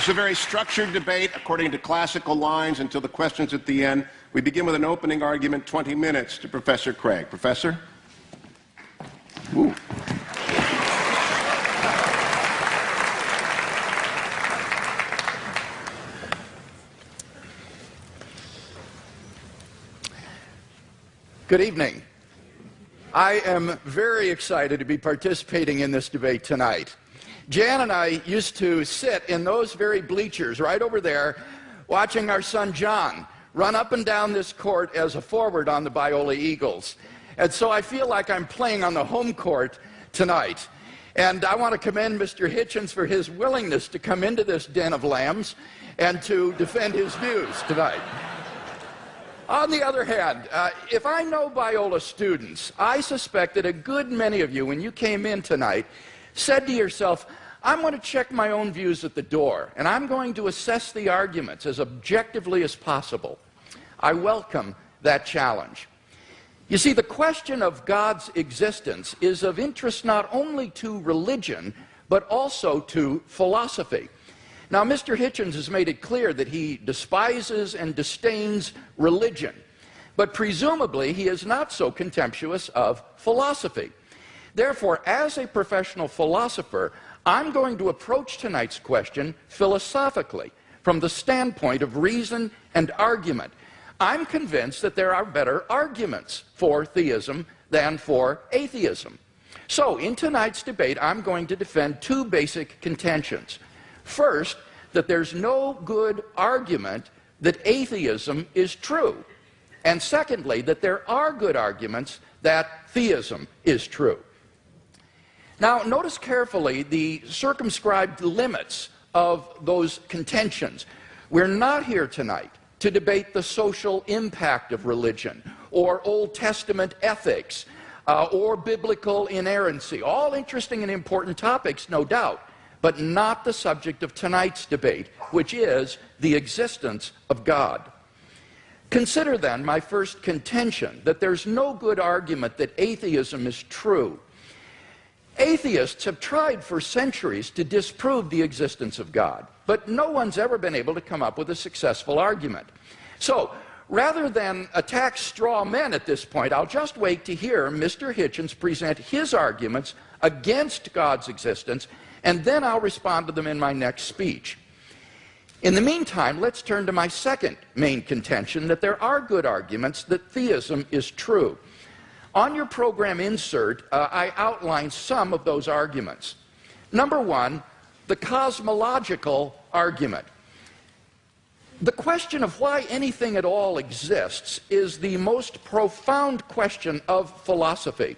It's a very structured debate according to classical lines until the questions at the end. We begin with an opening argument, 20 minutes, to Professor Craig. Professor? Ooh. Good evening. I am very excited to be participating in this debate tonight. Jan and I used to sit in those very bleachers right over there watching our son John run up and down this court as a forward on the Biola Eagles. And so I feel like I'm playing on the home court tonight. And I want to commend Mr. Hitchens for his willingness to come into this den of lambs and to defend his views tonight. On the other hand, if I know Biola students, I suspect that a good many of you, when you came in tonight, said to yourself, I'm going to check my own views at the door, and I'm going to assess the arguments as objectively as possible. I welcome that challenge. You see, the question of God's existence is of interest not only to religion, but also to philosophy. Now, Mr. Hitchens has made it clear that he despises and disdains religion, but presumably he is not so contemptuous of philosophy. Therefore, as a professional philosopher, I'm going to approach tonight's question philosophically, from the standpoint of reason and argument. I'm convinced that there are better arguments for theism than for atheism. So, in tonight's debate, I'm going to defend two basic contentions. First, that there's no good argument that atheism is true. And secondly, that there are good arguments that theism is true. Now, notice carefully the circumscribed limits of those contentions. We're not here tonight to debate the social impact of religion, or Old Testament ethics, or biblical inerrancy. All interesting and important topics, no doubt, but not the subject of tonight's debate, which is the existence of God. Consider then my first contention, that there's no good argument that atheism is true. Atheists have tried for centuries to disprove the existence of God, but no one's ever been able to come up with a successful argument. So, rather than attack straw men at this point, I'll just wait to hear Mr. Hitchens present his arguments against God's existence, and then I'll respond to them in my next speech. In the meantime, let's turn to my second main contention, that there are good arguments that theism is true. On your program insert, I outlined some of those arguments. Number one, the cosmological argument. The question of why anything at all exists is the most profound question of philosophy.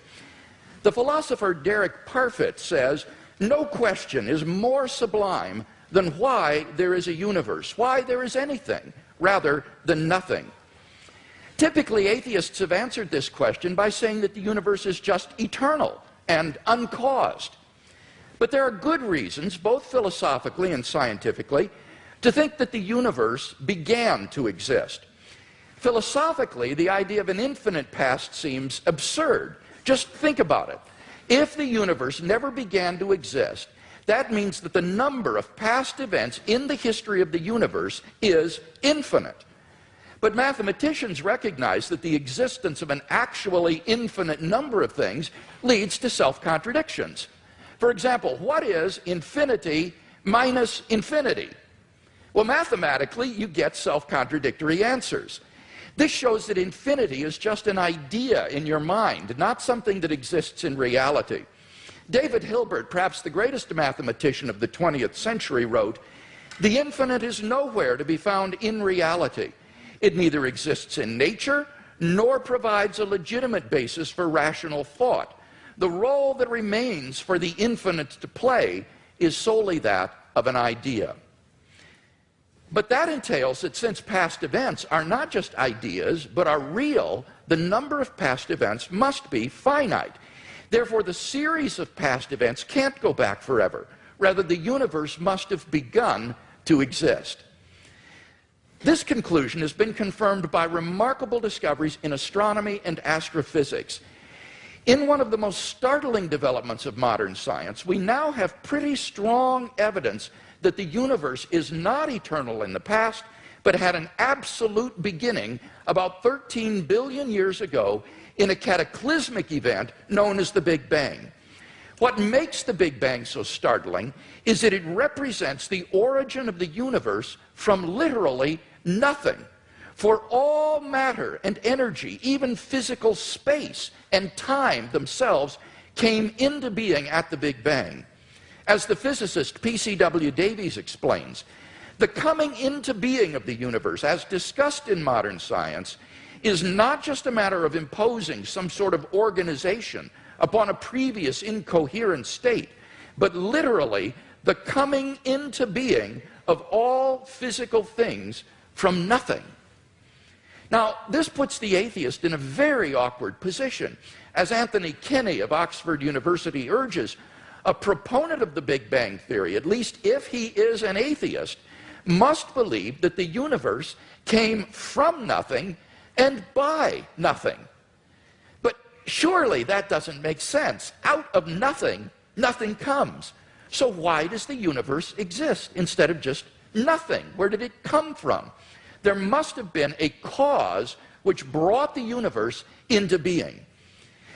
The philosopher Derek Parfit says, no question is more sublime than why there is a universe, why there is anything, rather than nothing. Typically, atheists have answered this question by saying that the universe is just eternal and uncaused. But there are good reasons, both philosophically and scientifically, to think that the universe began to exist. Philosophically, the idea of an infinite past seems absurd. Just think about it. If the universe never began to exist, that means that the number of past events in the history of the universe is infinite. But mathematicians recognize that the existence of an actually infinite number of things leads to self-contradictions. For example, what is infinity minus infinity? Well, mathematically, you get self-contradictory answers. This shows that infinity is just an idea in your mind, not something that exists in reality. David Hilbert, perhaps the greatest mathematician of the 20th century, wrote, "The infinite is nowhere to be found in reality. It neither exists in nature, nor provides a legitimate basis for rational thought. The role that remains for the infinite to play is solely that of an idea." But that entails that since past events are not just ideas, but are real, the number of past events must be finite. Therefore, the series of past events can't go back forever. Rather, the universe must have begun to exist. This conclusion has been confirmed by remarkable discoveries in astronomy and astrophysics. In one of the most startling developments of modern science, we now have pretty strong evidence that the universe is not eternal in the past, but had an absolute beginning about 13 billion years ago in a cataclysmic event known as the Big Bang. What makes the Big Bang so startling is that it represents the origin of the universe from literally nothing. For all matter and energy, even physical space and time themselves, came into being at the Big Bang. As the physicist P.C.W. Davies explains, the coming into being of the universe, as discussed in modern science, is not just a matter of imposing some sort of organization upon a previous incoherent state, but literally the coming into being of all physical things from nothing. Now, this puts the atheist in a very awkward position. As Anthony Kinney of Oxford University urges, a proponent of the Big Bang theory, at least if he is an atheist, must believe that the universe came from nothing and by nothing. But surely that doesn't make sense. Out of nothing, nothing comes. So why does the universe exist instead of just nothing? Where did it come from? There must have been a cause which brought the universe into being.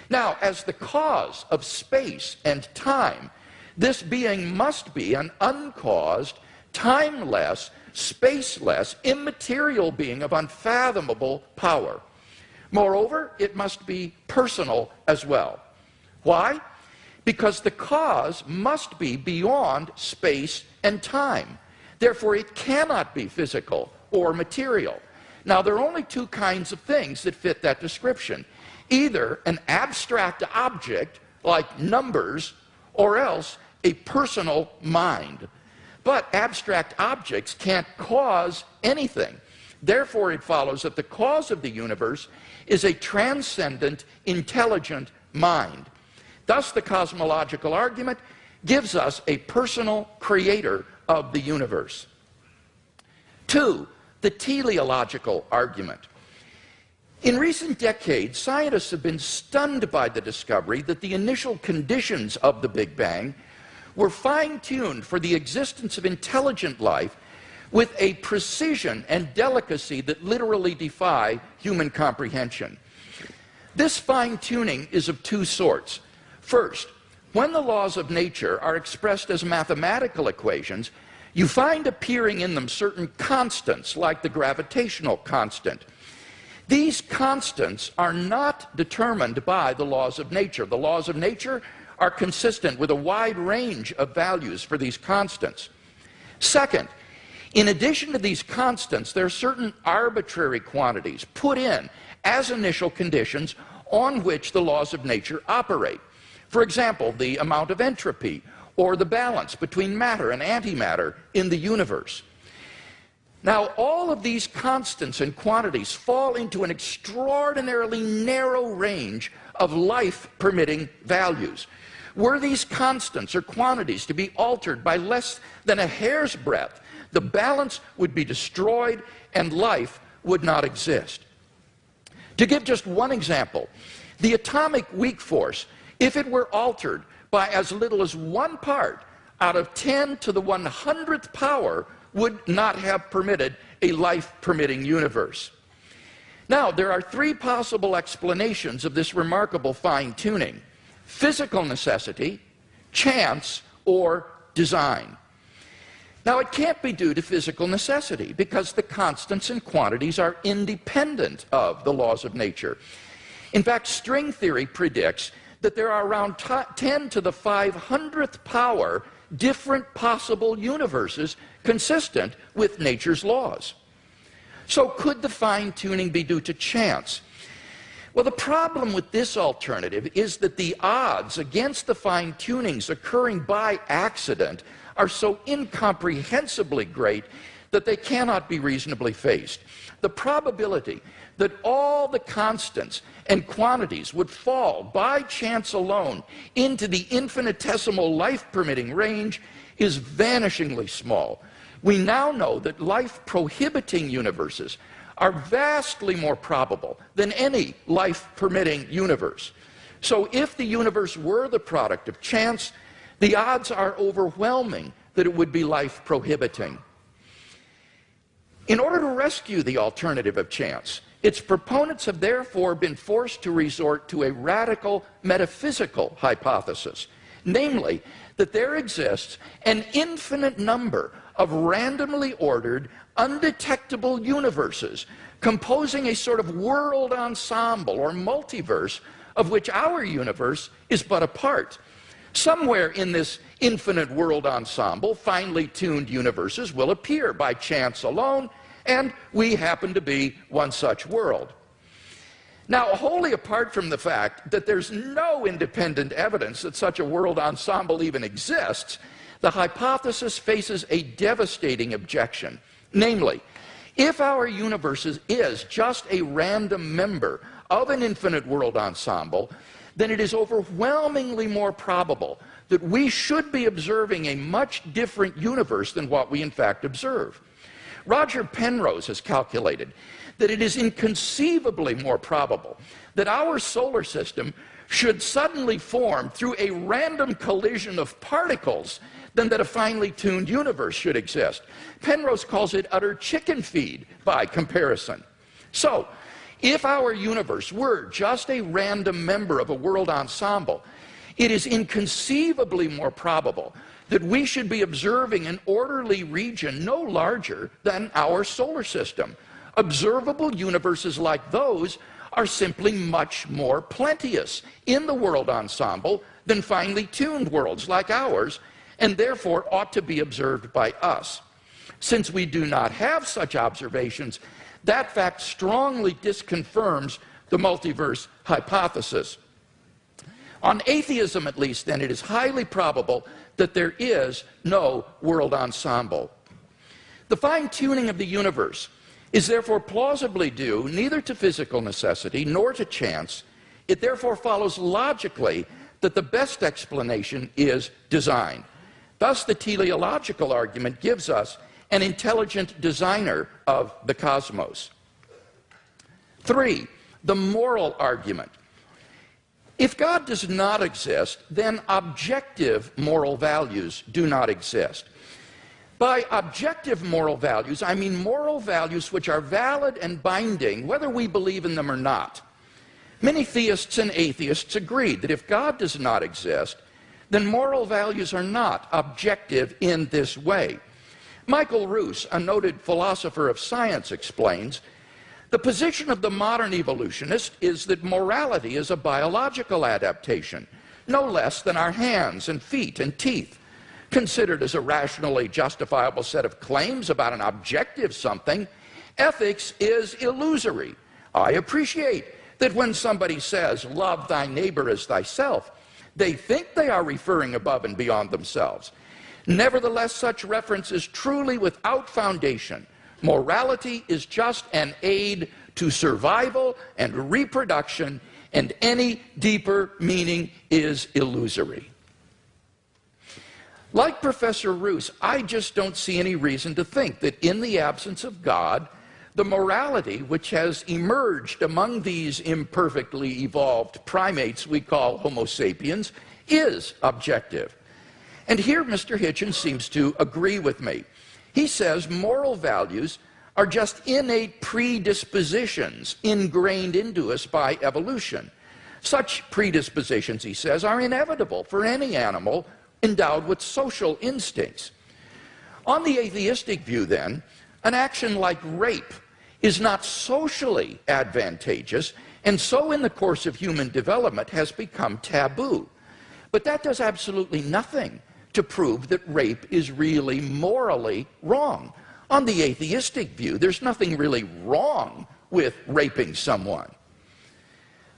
Now, as the cause of space and time, this being must be an uncaused, timeless, spaceless, immaterial being of unfathomable power. Moreover, it must be personal as well. Why? Because the cause must be beyond space and time. Therefore, it cannot be physical or material. Now, there are only two kinds of things that fit that description. Either an abstract object, like numbers, or else a personal mind. But abstract objects can't cause anything. Therefore, it follows that the cause of the universe is a transcendent, intelligent mind. Thus, the cosmological argument gives us a personal creator of the universe. 2, the teleological argument. In recent decades, scientists have been stunned by the discovery that the initial conditions of the Big Bang were fine-tuned for the existence of intelligent life with a precision and delicacy that literally defy human comprehension. This fine-tuning is of two sorts. First, when the laws of nature are expressed as mathematical equations, you find appearing in them certain constants, like the gravitational constant. These constants are not determined by the laws of nature. The laws of nature are consistent with a wide range of values for these constants. Second, in addition to these constants, there are certain arbitrary quantities put in as initial conditions on which the laws of nature operate. For example, the amount of entropy or the balance between matter and antimatter in the universe. Now, all of these constants and quantities fall into an extraordinarily narrow range of life-permitting values. Were these constants or quantities to be altered by less than a hair's breadth, the balance would be destroyed and life would not exist. To give just one example, the atomic weak force, if it were altered by as little as 1 part out of 10 to the 100th power, would not have permitted a life-permitting universe. Now, there are 3 possible explanations of this remarkable fine-tuning: physical necessity, chance, or design. Now, it can't be due to physical necessity because the constants and quantities are independent of the laws of nature. In fact, string theory predicts that there are around 10 to the 500th power different possible universes consistent with nature's laws. So could the fine-tuning be due to chance? Well, the problem with this alternative is that the odds against the fine-tunings occurring by accident are so incomprehensibly great that they cannot be reasonably faced. The probability that all the constants and quantities would fall by chance alone into the infinitesimal life-permitting range is vanishingly small. We now know that life-prohibiting universes are vastly more probable than any life-permitting universe. So if the universe were the product of chance, the odds are overwhelming that it would be life-prohibiting. In order to rescue the alternative of chance, its proponents have therefore been forced to resort to a radical metaphysical hypothesis, namely that there exists an infinite number of randomly ordered, undetectable universes composing a sort of world ensemble or multiverse of which our universe is but a part. Somewhere in this infinite world ensemble, finely tuned universes will appear by chance alone, and we happen to be one such world. Now, wholly apart from the fact that there's no independent evidence that such a world ensemble even exists, the hypothesis faces a devastating objection. Namely, if our universe is just a random member of an infinite world ensemble, then it is overwhelmingly more probable that we should be observing a much different universe than what we in fact observe. Roger Penrose has calculated that it is inconceivably more probable that our solar system should suddenly form through a random collision of particles than that a finely tuned universe should exist. Penrose calls it utter chicken feed by comparison. So, if our universe were just a random member of a world ensemble, it is inconceivably more probable that we should be observing an orderly region no larger than our solar system. Observable universes like those are simply much more plenteous in the world ensemble than finely tuned worlds like ours, and therefore ought to be observed by us. Since we do not have such observations, that fact strongly disconfirms the multiverse hypothesis. On atheism, at least, then, it is highly probable that there is no world ensemble. The fine-tuning of the universe is therefore plausibly due neither to physical necessity nor to chance. It therefore follows logically that the best explanation is design. Thus, the teleological argument gives us an intelligent designer of the cosmos. 3, the moral argument. If God does not exist, then objective moral values do not exist. By objective moral values, I mean moral values which are valid and binding, whether we believe in them or not. Many theists and atheists agree that if God does not exist, then moral values are not objective in this way. Michael Roos, a noted philosopher of science, explains, the position of the modern evolutionist is that morality is a biological adaptation, no less than our hands and feet and teeth. Considered as a rationally justifiable set of claims about an objective something, ethics is illusory. I appreciate that when somebody says, love thy neighbor as thyself, they think they are referring above and beyond themselves. Nevertheless, such reference is truly without foundation. Morality is just an aid to survival and reproduction, and any deeper meaning is illusory. Like Professor Roos, I just don't see any reason to think that in the absence of God, the morality which has emerged among these imperfectly evolved primates we call Homo sapiens is objective. And here Mr. Hitchens seems to agree with me. He says moral values are just innate predispositions ingrained into us by evolution. Such predispositions, he says, are inevitable for any animal endowed with social instincts. On the atheistic view, then, an action like rape is not socially advantageous, and so in the course of human development has become taboo. But that does absolutely nothing to prove that rape is really morally wrong. On the atheistic view, there's nothing really wrong with raping someone.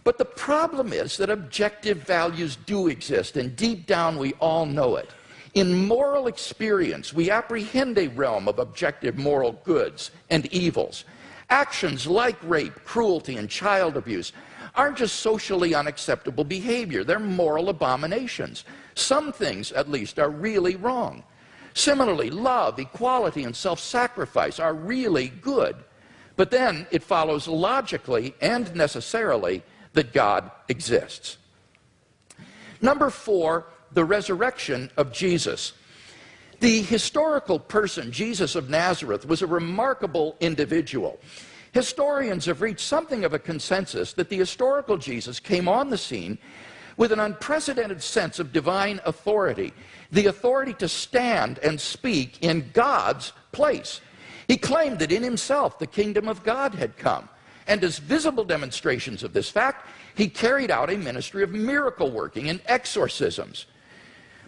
But the problem is that objective values do exist, and deep down we all know it. In moral experience, we apprehend a realm of objective moral goods and evils. Actions like rape, cruelty, and child abuse aren't just socially unacceptable behavior, they're moral abominations. Some things, at least, are really wrong. Similarly, love, equality, and self-sacrifice are really good. But then it follows logically and necessarily that God exists. Number 4, the resurrection of Jesus. The historical person, Jesus of Nazareth, was a remarkable individual. Historians have reached something of a consensus that the historical Jesus came on the scene with an unprecedented sense of divine authority, the authority to stand and speak in God's place. He claimed that in himself the kingdom of God had come, and as visible demonstrations of this fact, he carried out a ministry of miracle working and exorcisms.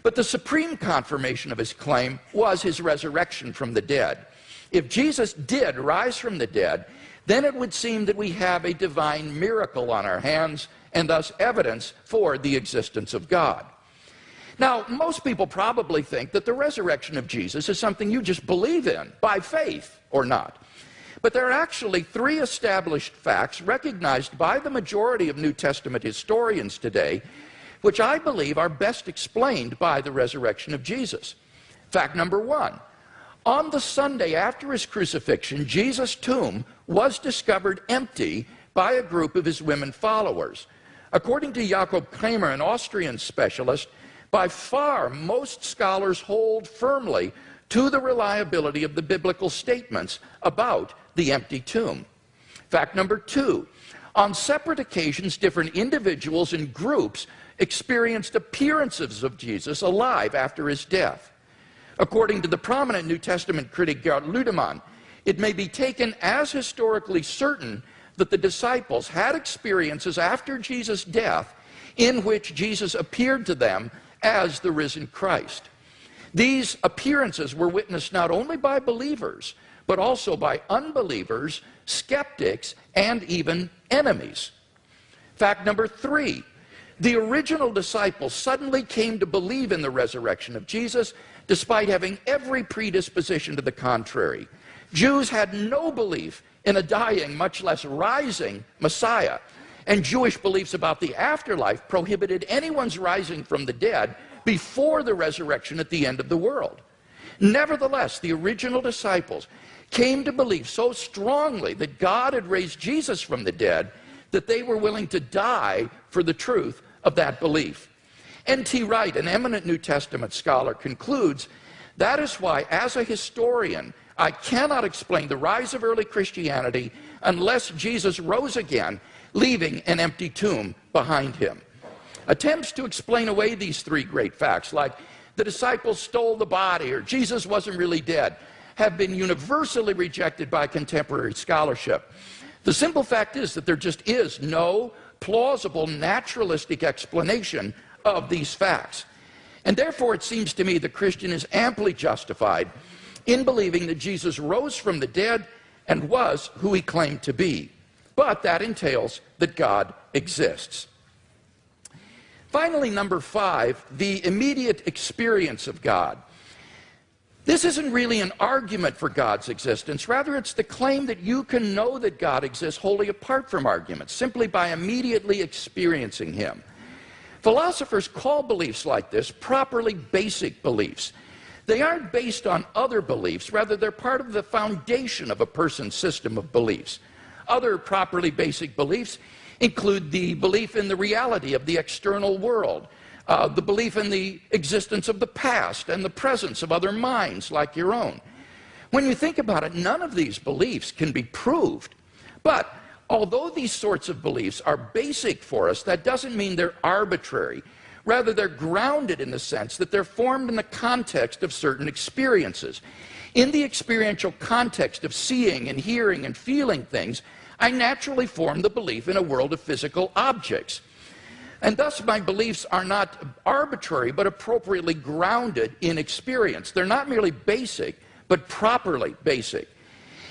But the supreme confirmation of his claim was his resurrection from the dead. If Jesus did rise from the dead, then it would seem that we have a divine miracle on our hands, and thus evidence for the existence of God. Now, most people probably think that the resurrection of Jesus is something you just believe in, by faith or not. But there are actually three established facts recognized by the majority of New Testament historians today, which I believe are best explained by the resurrection of Jesus. Fact number one, on the Sunday after his crucifixion, Jesus' tomb was discovered empty by a group of his women followers. According to Jakob Kramer, an Austrian specialist, by far most scholars hold firmly to the reliability of the biblical statements about the empty tomb. Fact number two, on separate occasions, different individuals and groups experienced appearances of Jesus alive after his death. According to the prominent New Testament critic Gerd Ludemann, it may be taken as historically certain that the disciples had experiences after Jesus' death in which Jesus appeared to them as the risen Christ. These appearances were witnessed not only by believers, but also by unbelievers, skeptics, and even enemies. Fact number three, the original disciples suddenly came to believe in the resurrection of Jesus despite having every predisposition to the contrary. Jews had no belief in a dying, much less rising Messiah, and Jewish beliefs about the afterlife prohibited anyone's rising from the dead before the resurrection at the end of the world. Nevertheless, the original disciples came to believe so strongly that God had raised Jesus from the dead that they were willing to die for the truth of that belief. N.T. Wright, an eminent New Testament scholar, concludes, that is why, as a historian, I cannot explain the rise of early Christianity unless Jesus rose again, leaving an empty tomb behind him. Attempts to explain away these three great facts, like the disciples stole the body or Jesus wasn't really dead, have been universally rejected by contemporary scholarship. The simple fact is that there just is no plausible naturalistic explanation of these facts. And therefore it seems to me the Christian is amply justified in believing that Jesus rose from the dead and was who he claimed to be. But that entails that God exists. Finally, number five, the immediate experience of God. This isn't really an argument for God's existence. Rather, it's the claim that you can know that God exists wholly apart from arguments, simply by immediately experiencing him. Philosophers call beliefs like this properly basic beliefs. They aren't based on other beliefs. Rather, they're part of the foundation of a person's system of beliefs. Other properly basic beliefs include the belief in the reality of the external world, the belief in the existence of the past and the presence of other minds like your own. When you think about it, none of these beliefs can be proved. But although these sorts of beliefs are basic for us, that doesn't mean they're arbitrary. Rather, they're grounded in the sense that they're formed in the context of certain experiences. In the experiential context of seeing and hearing and feeling things, I naturally form the belief in a world of physical objects. And thus my beliefs are not arbitrary, but appropriately grounded in experience. They're not merely basic, but properly basic.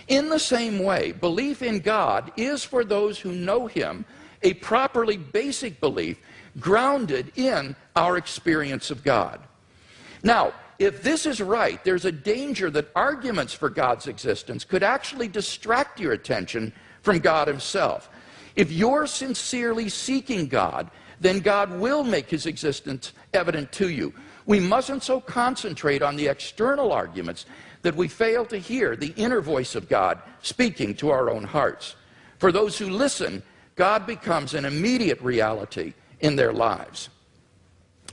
In the same way, belief in God is, for those who know him, a properly basic belief grounded in our experience of God. Now, if this is right, there's a danger that arguments for God's existence could actually distract your attention from God himself. If you're sincerely seeking God, then God will make his existence evident to you. We mustn't so concentrate on the external arguments that we fail to hear the inner voice of God speaking to our own hearts. For those who listen, God becomes an immediate reality in their lives.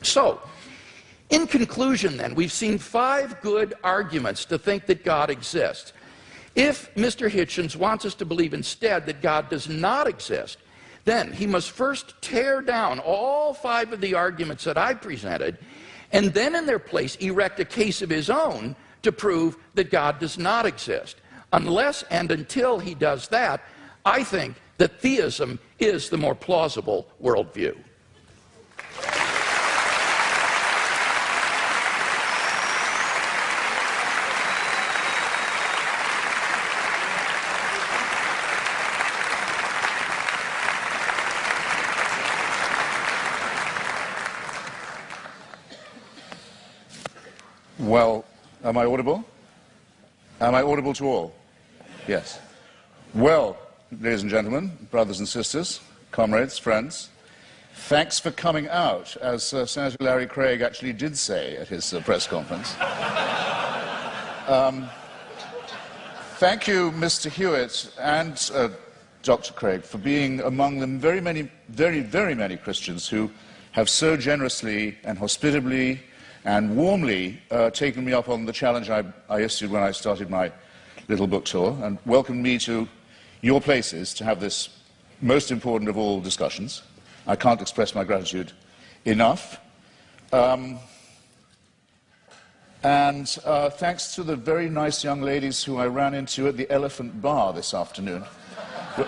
So, In conclusion, then, we've seen 5 good arguments to think that God exists. If Mr. Hitchens wants us to believe instead that God does not exist, then he must first tear down all 5 of the arguments that I presented, and then in their place erect a case of his own to prove that God does not exist. Unless and until he does that, I think that theism is the more plausible worldview. Well, am I audible? Am I audible to all? Yes. Well, ladies and gentlemen, brothers and sisters, comrades, friends, thanks for coming out, as Senator Larry Craig actually did say at his press conference. Thank you, Mr. Hewitt and Dr. Craig, for being among the very many Christians who have so generously and hospitably and warmly taken me up on the challenge I issued when I started my little book tour, and welcomed me to your places to have this most important of all discussions. I can't express my gratitude enough. Thanks to the very nice young ladies who I ran into at the Elephant Bar this afternoon,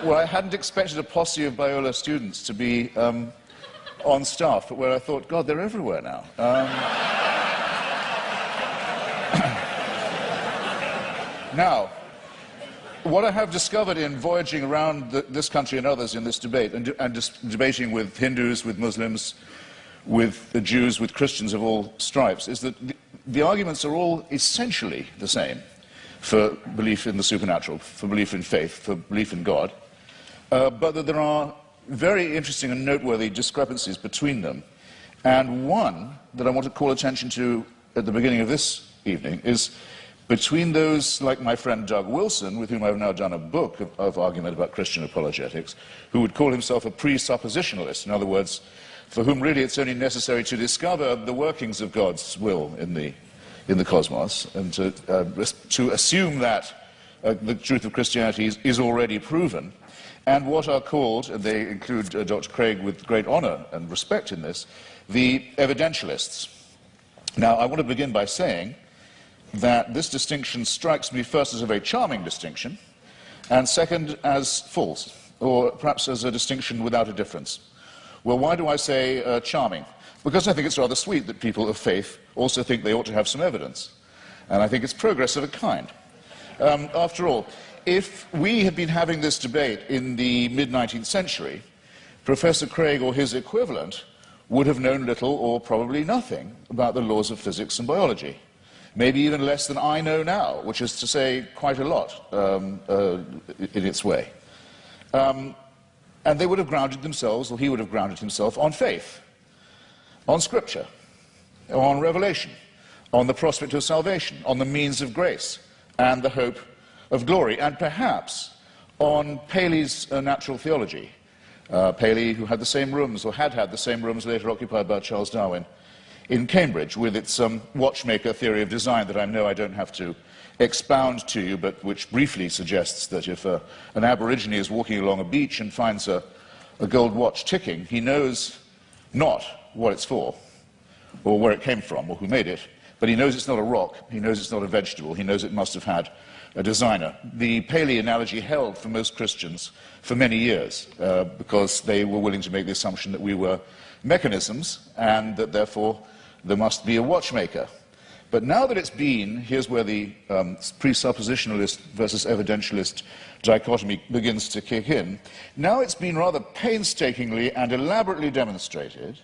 where I hadn't expected a posse of Biola students to be on staff, but where I thought, God, they're everywhere now. Now, what I have discovered in voyaging around this country and others in this debate, and just debating with Hindus, with Muslims, with the Jews, with Christians of all stripes, is that the arguments are all essentially the same for belief in the supernatural, for belief in faith, for belief in God, but that there are very interesting and noteworthy discrepancies between them. And one that I want to call attention to at the beginning of this evening is between those like my friend Doug Wilson, with whom I've now done a book of argument about Christian apologetics, who would call himself a presuppositionalist, in other words, for whom really it's only necessary to discover the workings of God's will in the cosmos, and to assume that the truth of Christianity is already proven, and what are called, and they include Dr. Craig with great honor and respect in this, the evidentialists. Now, I want to begin by saying that this distinction strikes me first as a very charming distinction, and second as false, or perhaps as a distinction without a difference. Well, why do I say charming? Because I think it's rather sweet that people of faith also think they ought to have some evidence. And I think it's progress of a kind. After all, if we had been having this debate in the mid-19th century, Professor Craig or his equivalent would have known little or probably nothing about the laws of physics and biology. Maybe even less than I know now, which is to say quite a lot in its way. And they would have grounded themselves, or he would have grounded himself, on faith, on Scripture, on revelation, on the prospect of salvation, on the means of grace, and the hope of glory, and perhaps on Paley's natural theology. Paley, who had the same rooms, or had had the same rooms later occupied by Charles Darwin, in Cambridge, with its watchmaker theory of design that I know I don't have to expound to you, but which briefly suggests that if an Aborigine is walking along a beach and finds a gold watch ticking, he knows not what it's for, or where it came from, or who made it, but he knows it's not a rock, he knows it's not a vegetable, he knows it must have had a designer. The Paley analogy held for most Christians for many years, because they were willing to make the assumption that we were mechanisms, and that therefore there must be a watchmaker. But now that it's been, here's where the presuppositionalist versus evidentialist dichotomy begins to kick in. Now it's been rather painstakingly and elaborately demonstrated,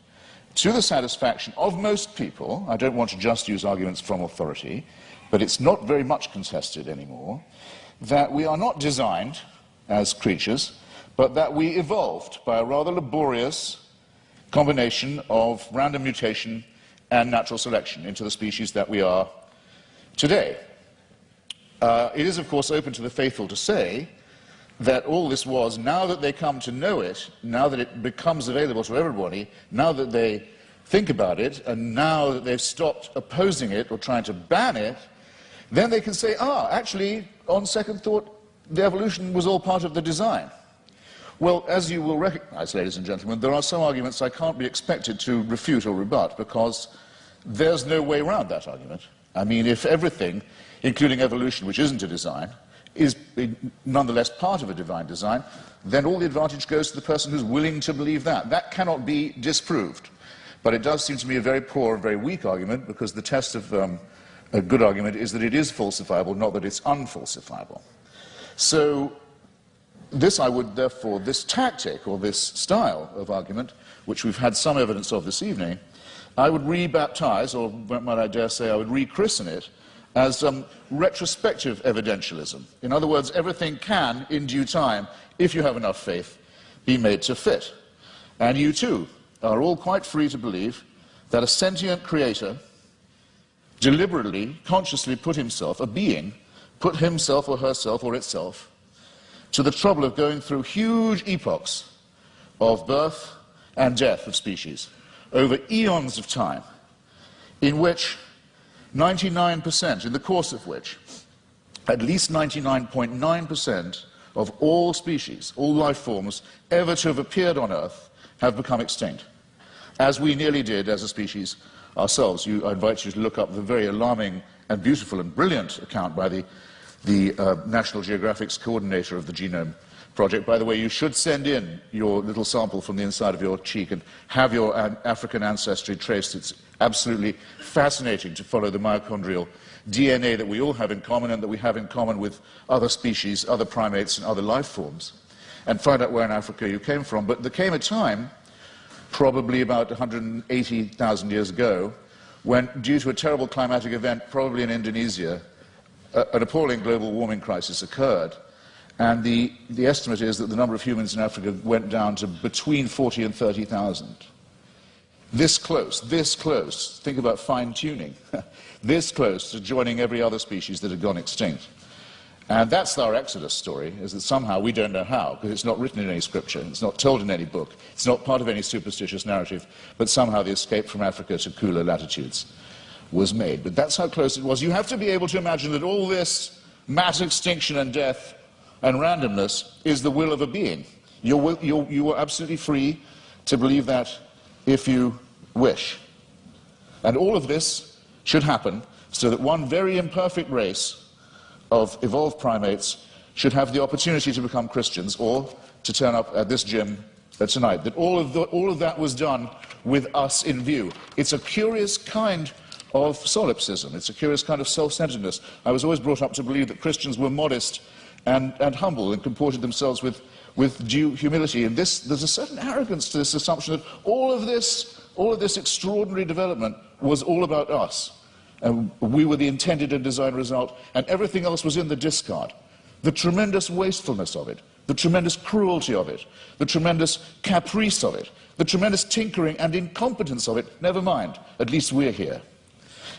to the satisfaction of most people, I don't want to just use arguments from authority, but it's not very much contested anymore, that we are not designed as creatures, but that we evolved by a rather laborious combination of random mutation and natural selection into the species that we are today. It is, of course, open to the faithful to say that all this was, now that they come to know it, now that it becomes available to everybody, now that they think about it, and now that they've stopped opposing it or trying to ban it, then they can say, actually, on second thought, the evolution was all part of the design. Well, as you will recognize, ladies and gentlemen, there are some arguments I can't be expected to refute or rebut, because there's no way around that argument. I mean, if everything, including evolution, which isn't a design, is nonetheless part of a divine design, then all the advantage goes to the person who's willing to believe that. That cannot be disproved. But it does seem to me a very poor and very weak argument, because the test of a good argument is that it is falsifiable, not that it's unfalsifiable. So this tactic, or this style of argument, which we've had some evidence of this evening, I would rebaptize, or might I dare say I would rechristen it, as retrospective evidentialism. In other words, everything can, in due time, if you have enough faith, be made to fit. And you too are all quite free to believe that a sentient creator deliberately, consciously put himself, a being, put himself or herself or itself to the trouble of going through huge epochs of birth and death of species over eons of time, in which 99%, in the course of which at least 99.9% of all species, all life forms ever to have appeared on Earth have become extinct, as we nearly did as a species ourselves. I invite you to look up the very alarming and beautiful and brilliant account by the National Geographic's coordinator of the Genome Project. By the way, you should send in your little sample from the inside of your cheek and have your African ancestry traced. It's absolutely fascinating to follow the mitochondrial DNA that we all have in common, and that we have in common with other species, other primates, and other life forms, and find out where in Africa you came from. But there came a time, probably about 180,000 years ago, when, due to a terrible climatic event, probably in Indonesia, an appalling global warming crisis occurred. And the estimate is that the number of humans in Africa went down to between 40 and 30,000. This close, think about fine-tuning, this close to joining every other species that had gone extinct. And that's our Exodus story, is that somehow, we don't know how, because it's not written in any scripture, it's not told in any book, it's not part of any superstitious narrative, but somehow the escape from Africa to cooler latitudes was made. But that's how close it was. You have to be able to imagine that all this mass extinction and death and randomness is the will of a being. You are absolutely free to believe that if you wish. And all of this should happen so that one very imperfect race of evolved primates should have the opportunity to become Christians, or to turn up at this gym tonight. That all of that was done with us in view. It's a curious kind of solipsism. It's a curious kind of self-centeredness. I was always brought up to believe that Christians were modest and humble, and comported themselves with due humility. And there's a certain arrogance to this assumption that all of this extraordinary development was all about us. And we were the intended and designed result, and everything else was in the discard. The tremendous wastefulness of it, the tremendous cruelty of it, the tremendous caprice of it, the tremendous tinkering and incompetence of it, never mind. At least we're here,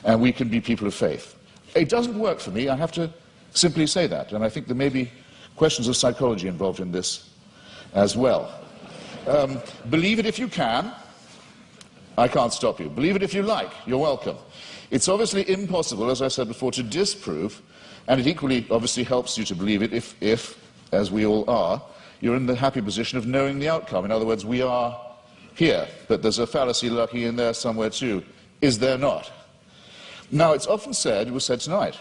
and we can be people of faith. It doesn't work for me, I have to simply say that, and I think there may be questions of psychology involved in this as well. Believe it if you can. I can't stop you. Believe it if you like. You're welcome. It's obviously impossible, as I said before, to disprove, and it equally obviously helps you to believe it if, as we all are, you're in the happy position of knowing the outcome. In other words, we are here, but there's a fallacy lurking in there somewhere too. Is there not? Now, it's often said, it was said tonight,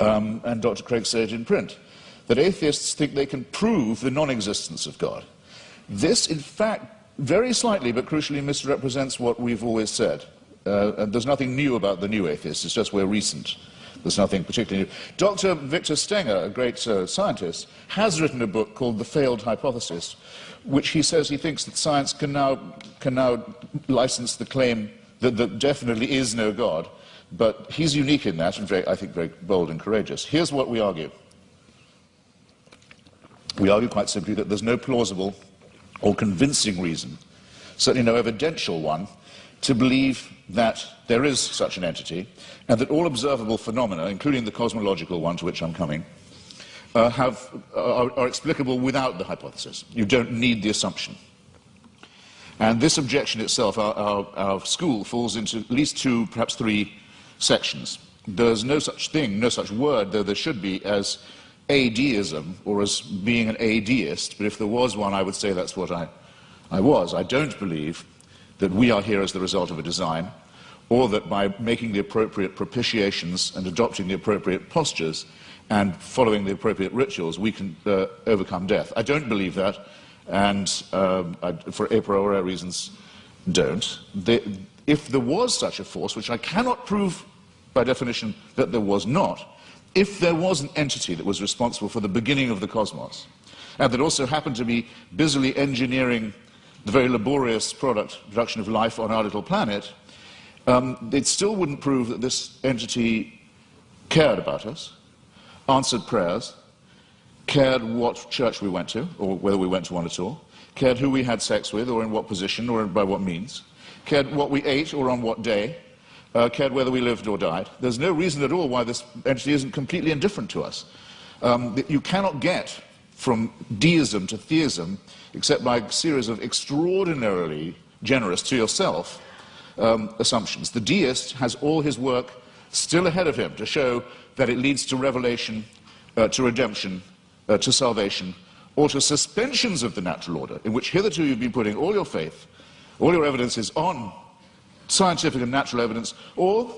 and Dr. Craig said it in print, that atheists think they can prove the non-existence of God. This, in fact, very slightly but crucially misrepresents what we've always said. And there's nothing new about the new atheists, it's just we're recent. There's nothing particularly new. Dr. Victor Stenger, a great scientist, has written a book called The Failed Hypothesis, which he says he thinks that science can now license the claim that there definitely is no God. But he's unique in that, and I think very bold and courageous. Here's what we argue. We argue quite simply that there's no plausible or convincing reason, certainly no evidential one, to believe that there is such an entity, and that all observable phenomena, including the cosmological one to which I'm coming, are explicable without the hypothesis. You don't need the assumption. And this objection itself, our school, falls into at least two, perhaps three sections. There's no such thing, no such word, though there should be, as adeism, or as being an adeist, but if there was one, I would say that's what I was. I don't believe that we are here as the result of a design, or that by making the appropriate propitiations and adopting the appropriate postures and following the appropriate rituals, we can overcome death. I don't believe that, and for a priori reasons, don't. If there was such a force, which I cannot prove by definition that there was not, if there was an entity that was responsible for the beginning of the cosmos, and that also happened to be busily engineering the very laborious production of life on our little planet, it still wouldn't prove that this entity cared about us, answered prayers, cared what church we went to, or whether we went to one at all, cared who we had sex with, or in what position, or by what means, cared what we ate, or on what day, cared whether we lived or died. There's no reason at all why this entity isn't completely indifferent to us. You cannot get from deism to theism except by a series of extraordinarily generous to yourself assumptions. The deist has all his work still ahead of him to show that it leads to revelation, to redemption, to salvation, or to suspensions of the natural order, in which hitherto you've been putting all your faith, all your evidence is on scientific and natural evidence, or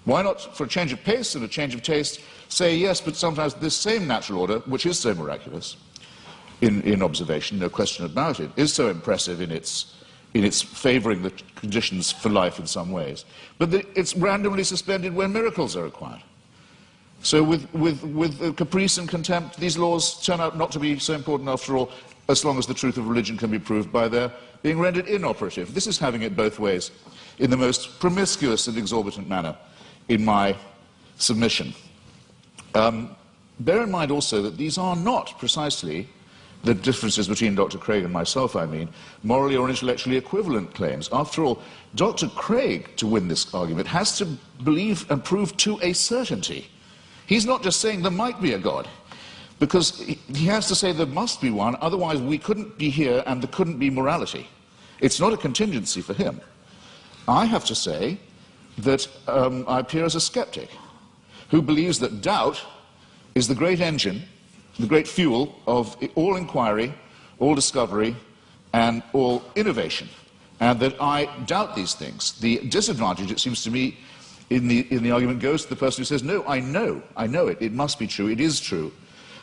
why not, for a change of pace and a change of taste, say yes, but sometimes this same natural order, which is so miraculous in observation, no question about it, is so impressive in its favouring the conditions for life in some ways, but it's randomly suspended when miracles are required. So with caprice and contempt, these laws turn out not to be so important after all, as long as the truth of religion can be proved by their being rendered inoperative. This is having it both ways, in the most promiscuous and exorbitant manner, in my submission. Bear in mind also that these are not precisely the differences between Dr. Craig and myself, I mean, morally or intellectually equivalent claims. After all, Dr. Craig, to win this argument, has to believe and prove to a certainty. He's not just saying there might be a God, because he has to say there must be one, otherwise we couldn't be here and there couldn't be morality. It's not a contingency for him. I have to say that I appear as a skeptic who believes that doubt is the great engine, the great fuel of all inquiry, all discovery, and all innovation, and that I doubt these things. The disadvantage, it seems to me, in the argument goes to the person who says, no, I know it, it must be true, it is true.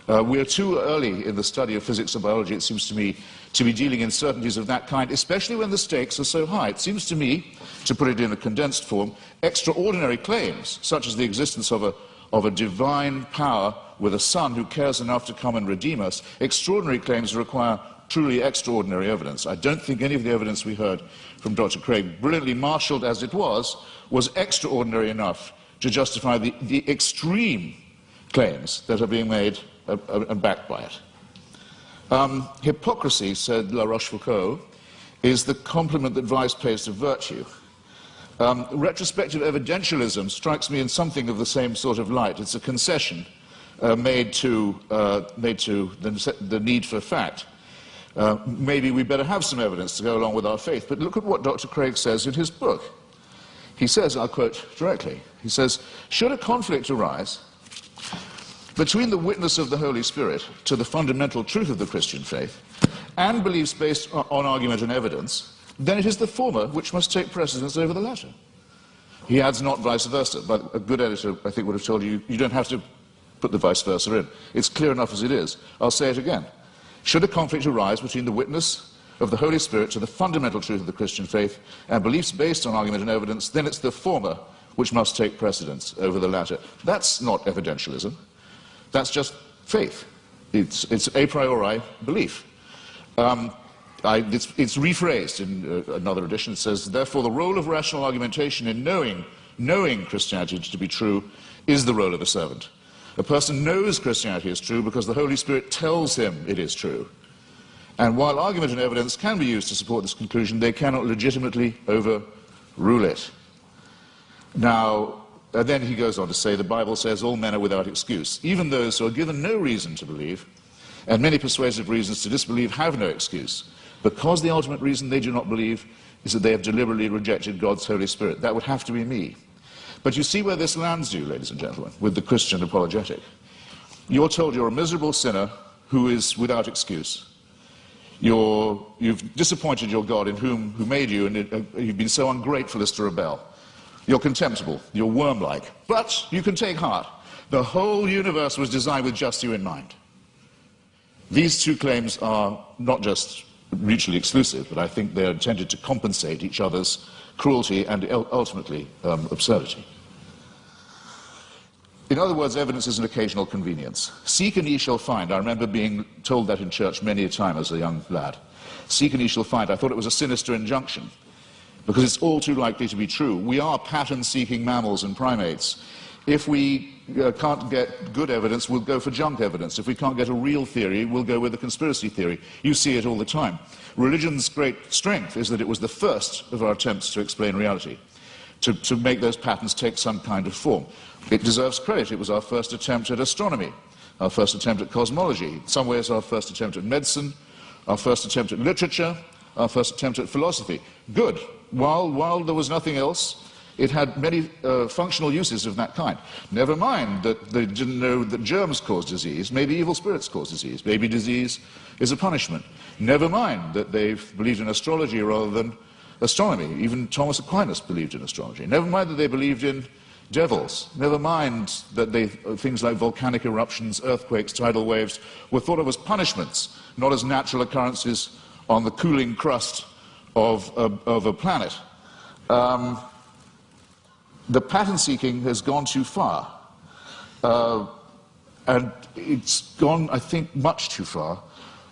We are too early in the study of physics and biology, it seems to me, to be dealing in certainties of that kind, especially when the stakes are so high. It seems to me, to put it in a condensed form, extraordinary claims, such as the existence of a divine power with a son who cares enough to come and redeem us, extraordinary claims require truly extraordinary evidence. I don't think any of the evidence we heard from Dr. Craig, brilliantly marshalled as it was extraordinary enough to justify the extreme claims that are being made and backed by it. Hypocrisy, said La Rochefoucauld, is the compliment that vice pays to virtue. Retrospective evidentialism strikes me in something of the same sort of light. It's a concession made to the need for fact. Maybe we better have some evidence to go along with our faith, but look at what Dr. Craig says in his book. He says, I'll quote directly, he says, should a conflict arise between the witness of the Holy Spirit to the fundamental truth of the Christian faith and beliefs based on argument and evidence, then it is the former which must take precedence over the latter. He adds not vice versa, but a good editor, I think, would have told you, you don't have to put the vice versa in. It's clear enough as it is. I'll say it again. Should a conflict arise between the witness of the Holy Spirit to the fundamental truth of the Christian faith and beliefs based on argument and evidence, then it's the former which must take precedence over the latter. That's not evidentialism. That's just faith. It's a priori belief. It's rephrased in another edition. It says, therefore, the role of rational argumentation in knowing Christianity to be true is the role of a servant. A person knows Christianity is true because the Holy Spirit tells him it is true. And while argument and evidence can be used to support this conclusion, they cannot legitimately overrule it. Now, then he goes on to say, the Bible says all men are without excuse. Even those who are given no reason to believe, and many persuasive reasons to disbelieve, have no excuse. because the ultimate reason they do not believe is that they have deliberately rejected God's Holy Spirit. That would have to be me. But you see where this lands you, ladies and gentlemen, with the Christian apologetic. You're told you're a miserable sinner who is without excuse. You've disappointed your God who made you, and you've been so ungrateful as to rebel. You're contemptible, you're worm-like, but you can take heart. The whole universe was designed with just you in mind. These two claims are not just mutually exclusive, but I think they're intended to compensate each other's cruelty and ultimately absurdity. In other words, evidence is an occasional convenience. Seek and ye shall find. I remember being told that in church many a time as a young lad. Seek and ye shall find. I thought it was a sinister injunction, because it's all too likely to be true. We are pattern-seeking mammals and primates. If we can't get good evidence, we'll go for junk evidence. If we can't get a real theory, we'll go with a conspiracy theory. You see it all the time. Religion's great strength is that it was the first of our attempts to explain reality, to make those patterns take some kind of form. It deserves credit. It was our first attempt at astronomy, our first attempt at cosmology, in some ways our first attempt at medicine, our first attempt at literature, our first attempt at philosophy. Good. While there was nothing else, it had many functional uses of that kind. Never mind that they didn't know that germs cause disease. Maybe evil spirits cause disease. Maybe disease is a punishment. Never mind that they believed in astrology rather than astronomy. Even Thomas Aquinas believed in astrology. Never mind that they believed in devils. Never mind that things like volcanic eruptions, earthquakes, tidal waves were thought of as punishments, not as natural occurrences on the cooling crust of a planet. The pattern seeking has gone too far, and it's gone, I think, much too far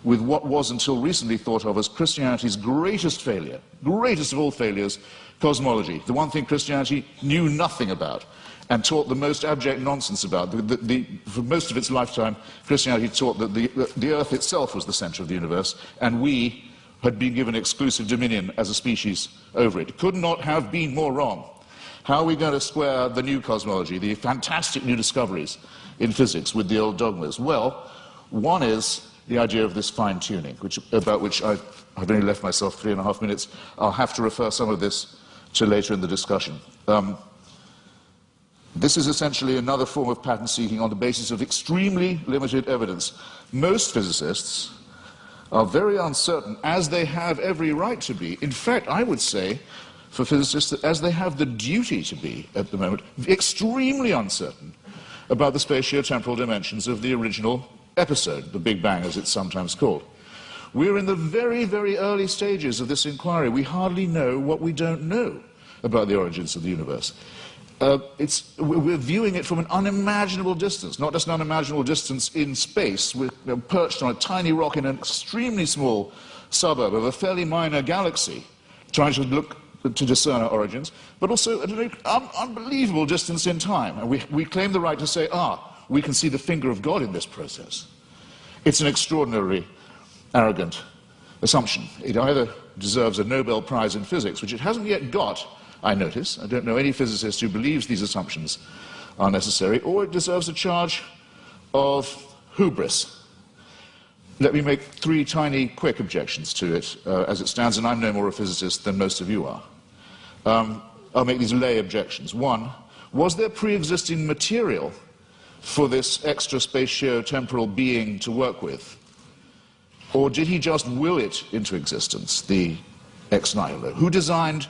with what was until recently thought of as Christianity's greatest failure, greatest of all failures, cosmology, the one thing Christianity knew nothing about and taught the most abject nonsense about. For most of its lifetime, Christianity taught that the earth itself was the center of the universe, and we had been given exclusive dominion as a species over it. Could not have been more wrong. How are we going to square the new cosmology, the fantastic new discoveries in physics, with the old dogmas? Well, one is the idea of this fine-tuning, about which I've only left myself 3.5 minutes. I'll have to refer some of this to later in the discussion. This is essentially another form of pattern seeking on the basis of extremely limited evidence. Most physicists are very uncertain, as they have every right to be. In fact, I would say, for physicists, that as they have the duty to be at the moment, extremely uncertain about the spatio-temporal dimensions of the original episode, the Big Bang as it's sometimes called. We're in the very, very early stages of this inquiry. We hardly know what we don't know about the origins of the universe. We're viewing it from an unimaginable distance, not just an unimaginable distance in space. We're perched on a tiny rock in an extremely small suburb of a fairly minor galaxy, trying to look to discern our origins, but also at an unbelievable distance in time. And we claim the right to say, we can see the finger of God in this process. It's an extraordinarily arrogant assumption. It either deserves a Nobel Prize in physics, which it hasn't yet got, I notice. I don't know any physicist who believes these assumptions are necessary, or it deserves a charge of hubris. Let me make 3 tiny, quick objections to it as it stands, and I'm no more a physicist than most of you are. I'll make these lay objections. 1, was there pre-existing material for this extra spatio-temporal being to work with? Or did he just will it into existence, the ex nihilo? Who designed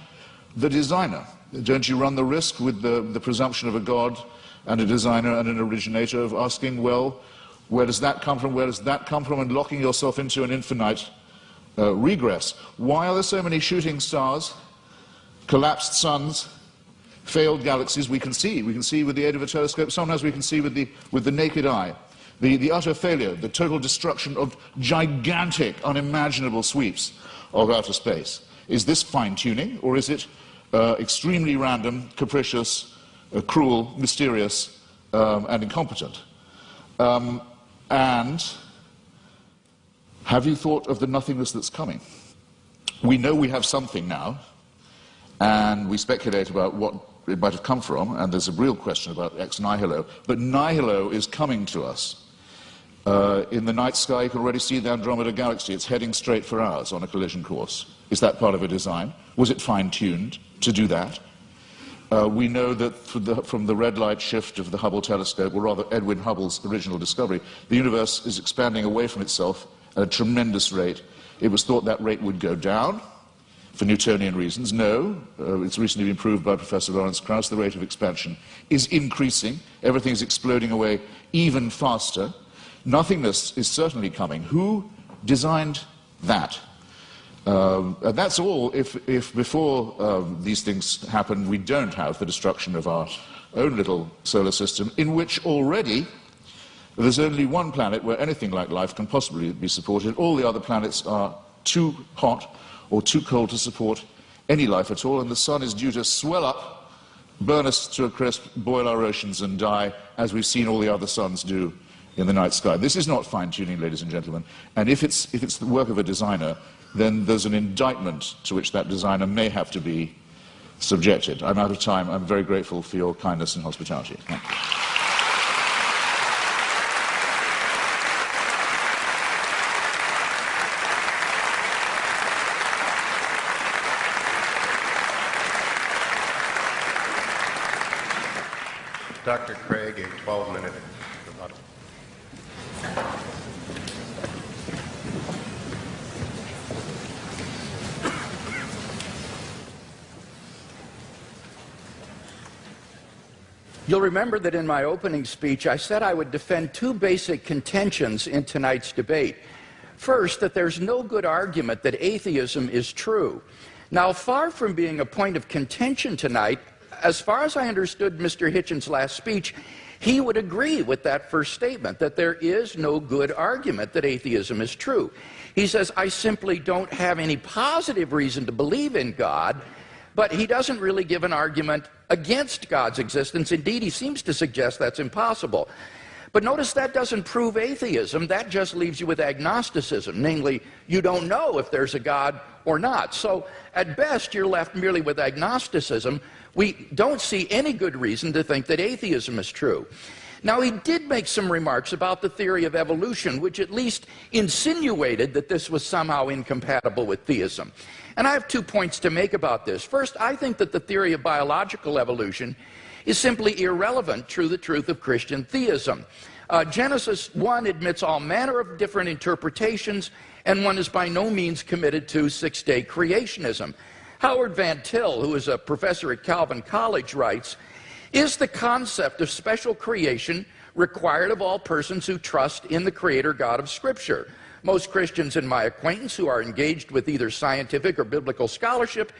the designer? Don't you run the risk with the presumption of a God and a designer and an originator of asking, well, where does that come from, where does that come from, and locking yourself into an infinite regress? Why are there so many shooting stars, collapsed suns, failed galaxies? We can see with the aid of a telescope, sometimes we can see with the naked eye. The utter failure, the total destruction of gigantic, unimaginable sweeps of outer space. Is this fine-tuning, or is it extremely random, capricious, cruel, mysterious, and incompetent? And have you thought of the nothingness that's coming? We know we have something now, and we speculate about what it might have come from, and there's a real question about ex nihilo, but nihilo is coming to us. In the night sky, you can already see the Andromeda Galaxy. It's heading straight for ours on a collision course. Is that part of a design? Was it fine-tuned to do that? We know that from the red light shift of the Hubble telescope, or rather Edwin Hubble's original discovery, the universe is expanding away from itself at a tremendous rate. It was thought that rate would go down for Newtonian reasons. No, it's recently been proved by Professor Lawrence Krauss, the rate of expansion is increasing. Everything is exploding away even faster. Nothingness is certainly coming. Who designed that? And that's all if before these things happen, we don't have the destruction of our own little solar system, in which already there's only one planet where anything like life can possibly be supported. All the other planets are too hot or too cold to support any life at all, and the sun is due to swell up, burn us to a crisp, boil our oceans and die, as we've seen all the other suns do in the night sky. This is not fine-tuning, ladies and gentlemen, and if it's the work of a designer, then there's an indictment to which that designer may have to be subjected. I'm out of time. I'm very grateful for your kindness and hospitality. Thank you. Dr. Craig, a 12-minute rebuttal. You'll remember that in my opening speech, I said I would defend two basic contentions in tonight's debate. First, that there's no good argument that atheism is true. Now, far from being a point of contention tonight, as far as I understood Mr. Hitchens' last speech, he would agree with that first statement, that there is no good argument that atheism is true. He says, I simply don't have any positive reason to believe in God, but he doesn't really give an argument against God's existence. Indeed, he seems to suggest that's impossible. But notice that doesn't prove atheism. That just leaves you with agnosticism, namely, you don't know if there's a God or not. So at best, you're left merely with agnosticism. We don't see any good reason to think that atheism is true. Now, he did make some remarks about the theory of evolution, which at least insinuated that this was somehow incompatible with theism. And I have 2 points to make about this. First, I think that the theory of biological evolution is simply irrelevant to the truth of Christian theism. Genesis 1 admits all manner of different interpretations, and one is by no means committed to six-day creationism. Howard Van Til, who is a professor at Calvin College, writes, is the concept of special creation required of all persons who trust in the Creator God of Scripture? Most Christians in my acquaintance who are engaged with either scientific or biblical scholarship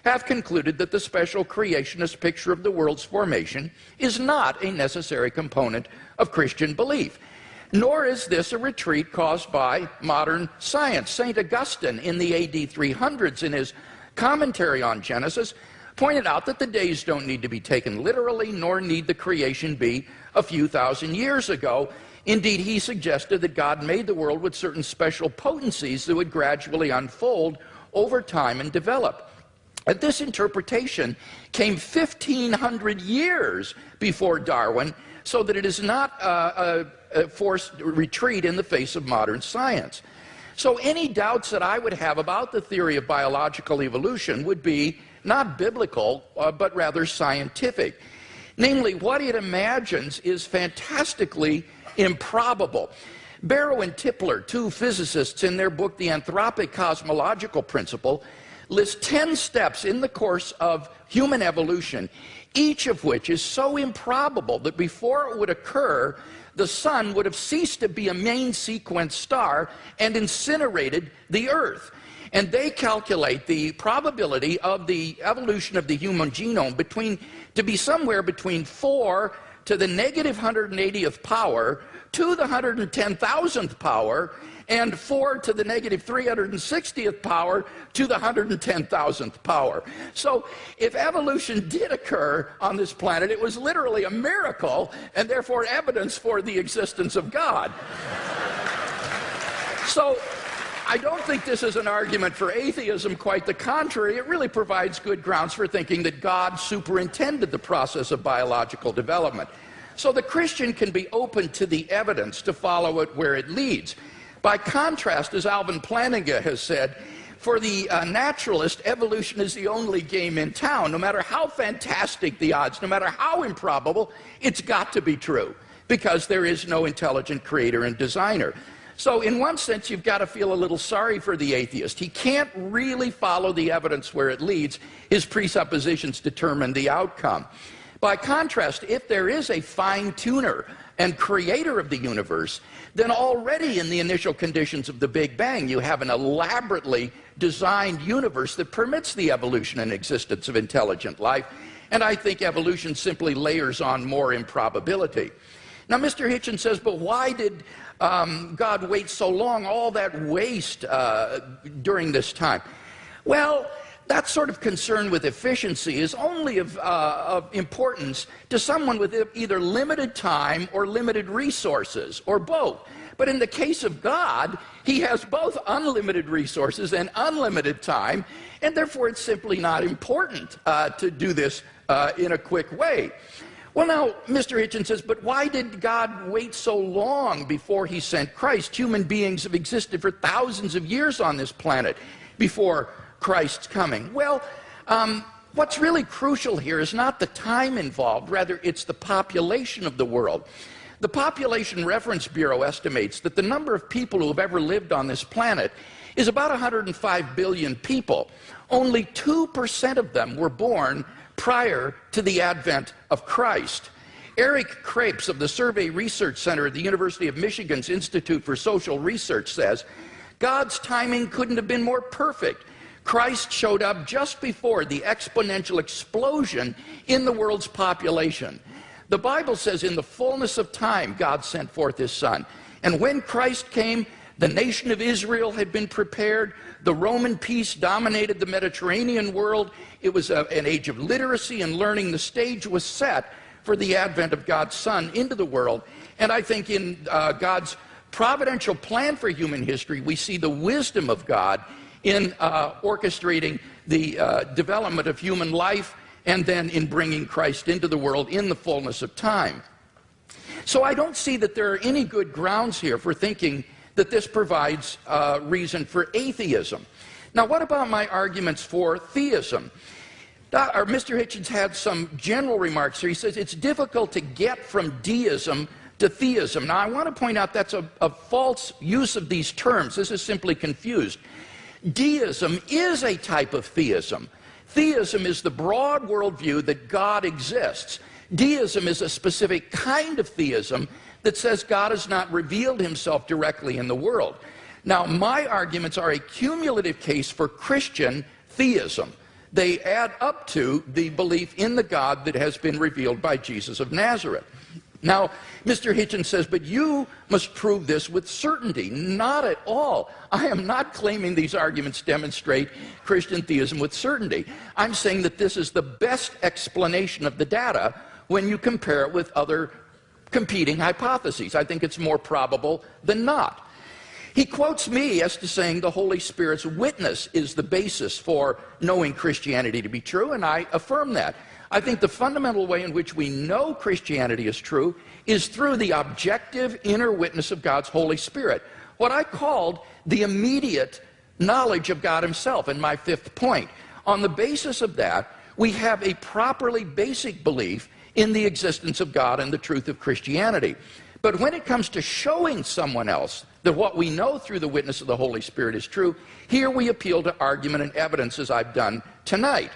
have concluded that the special creationist picture of the world's formation is not a necessary component of Christian belief. Nor is this a retreat caused by modern science. St. Augustine in the AD 300s, in his commentary on Genesis, pointed out that the days don't need to be taken literally, nor need the creation be a few thousand years ago. Indeed, he suggested that God made the world with certain special potencies that would gradually unfold over time and develop. And this interpretation came 1,500 years before Darwin, so that it is not a forced retreat in the face of modern science. So any doubts that I would have about the theory of biological evolution would be not biblical, but rather scientific. Namely, what it imagines is fantastically improbable. Barrow and Tipler, two physicists, in their book The Anthropic Cosmological Principle, list 10 steps in the course of human evolution, each of which is so improbable that before it would occur, the sun would have ceased to be a main sequence star and incinerated the Earth. And they calculate the probability of the evolution of the human genome to be somewhere between 4 to the negative 180th power to the 110,000th power, and 4 to the negative 360th power to the 110,000th power. So if evolution did occur on this planet, it was literally a miracle, and therefore evidence for the existence of God. So I don't think this is an argument for atheism. Quite the contrary, it really provides good grounds for thinking that God superintended the process of biological development. So the Christian can be open to the evidence to follow it where it leads. By contrast, as Alvin Plantinga has said, for the naturalist, evolution is the only game in town. No matter how fantastic the odds, no matter how improbable, it's got to be true, because there is no intelligent creator and designer. So in one sense, you've got to feel a little sorry for the atheist. He can't really follow the evidence where it leads. His presuppositions determine the outcome. By contrast, if there is a fine-tuner and creator of the universe, then already in the initial conditions of the Big Bang, you have an elaborately designed universe that permits the evolution and existence of intelligent life. And I think evolution simply layers on more improbability. Now, Mr. Hitchens says, but why did God wait so long, all that waste during this time? Well, that sort of concern with efficiency is only of importance to someone with either limited time or limited resources, or both. But in the case of God, he has both unlimited resources and unlimited time, and therefore it's simply not important to do this in a quick way. Well, now, Mr. Hitchens says, but why did God wait so long before he sent Christ? Human beings have existed for thousands of years on this planet before Christ's coming. Well, what's really crucial here is not the time involved, rather it's the population of the world. The Population Reference Bureau estimates that the number of people who have ever lived on this planet is about 105 billion people. Only 2% of them were born prior to the advent of Christ. Eric Krapes of the Survey Research Center at the University of Michigan's Institute for Social Research says, God's timing couldn't have been more perfect. Christ showed up just before the exponential explosion in the world's population. The Bible says in the fullness of time, God sent forth his Son. And when Christ came, the nation of Israel had been prepared. The Roman peace dominated the Mediterranean world. It was an age of literacy and learning. The stage was set for the advent of God's Son into the world. And I think in God's providential plan for human history, we see the wisdom of God in orchestrating the development of human life, and then in bringing Christ into the world in the fullness of time. So I don't see that there are any good grounds here for thinking that this provides reason for atheism. Now, what about my arguments for theism? Mr. Hitchens had some general remarks here. He says it's difficult to get from deism to theism. Now, I want to point out that's a false use of these terms. This is simply confused. Deism is a type of theism. Theism is the broad worldview that God exists. Deism is a specific kind of theism that says God has not revealed himself directly in the world. Now, my arguments are a cumulative case for Christian theism. They add up to the belief in the God that has been revealed by Jesus of Nazareth. Now, Mr. Hitchens says, but you must prove this with certainty. Not at all. I am not claiming these arguments demonstrate Christian theism with certainty. I'm saying that this is the best explanation of the data when you compare it with other competing hypotheses. I think it's more probable than not. He quotes me as to saying the Holy Spirit's witness is the basis for knowing Christianity to be true, and I affirm that. I think the fundamental way in which we know Christianity is true is through the objective inner witness of God's Holy Spirit, what I called the immediate knowledge of God himself in my fifth point. On the basis of that, we have a properly basic belief in the existence of God and the truth of Christianity. But when it comes to showing someone else that what we know through the witness of the Holy Spirit is true, here we appeal to argument and evidence as I've done tonight.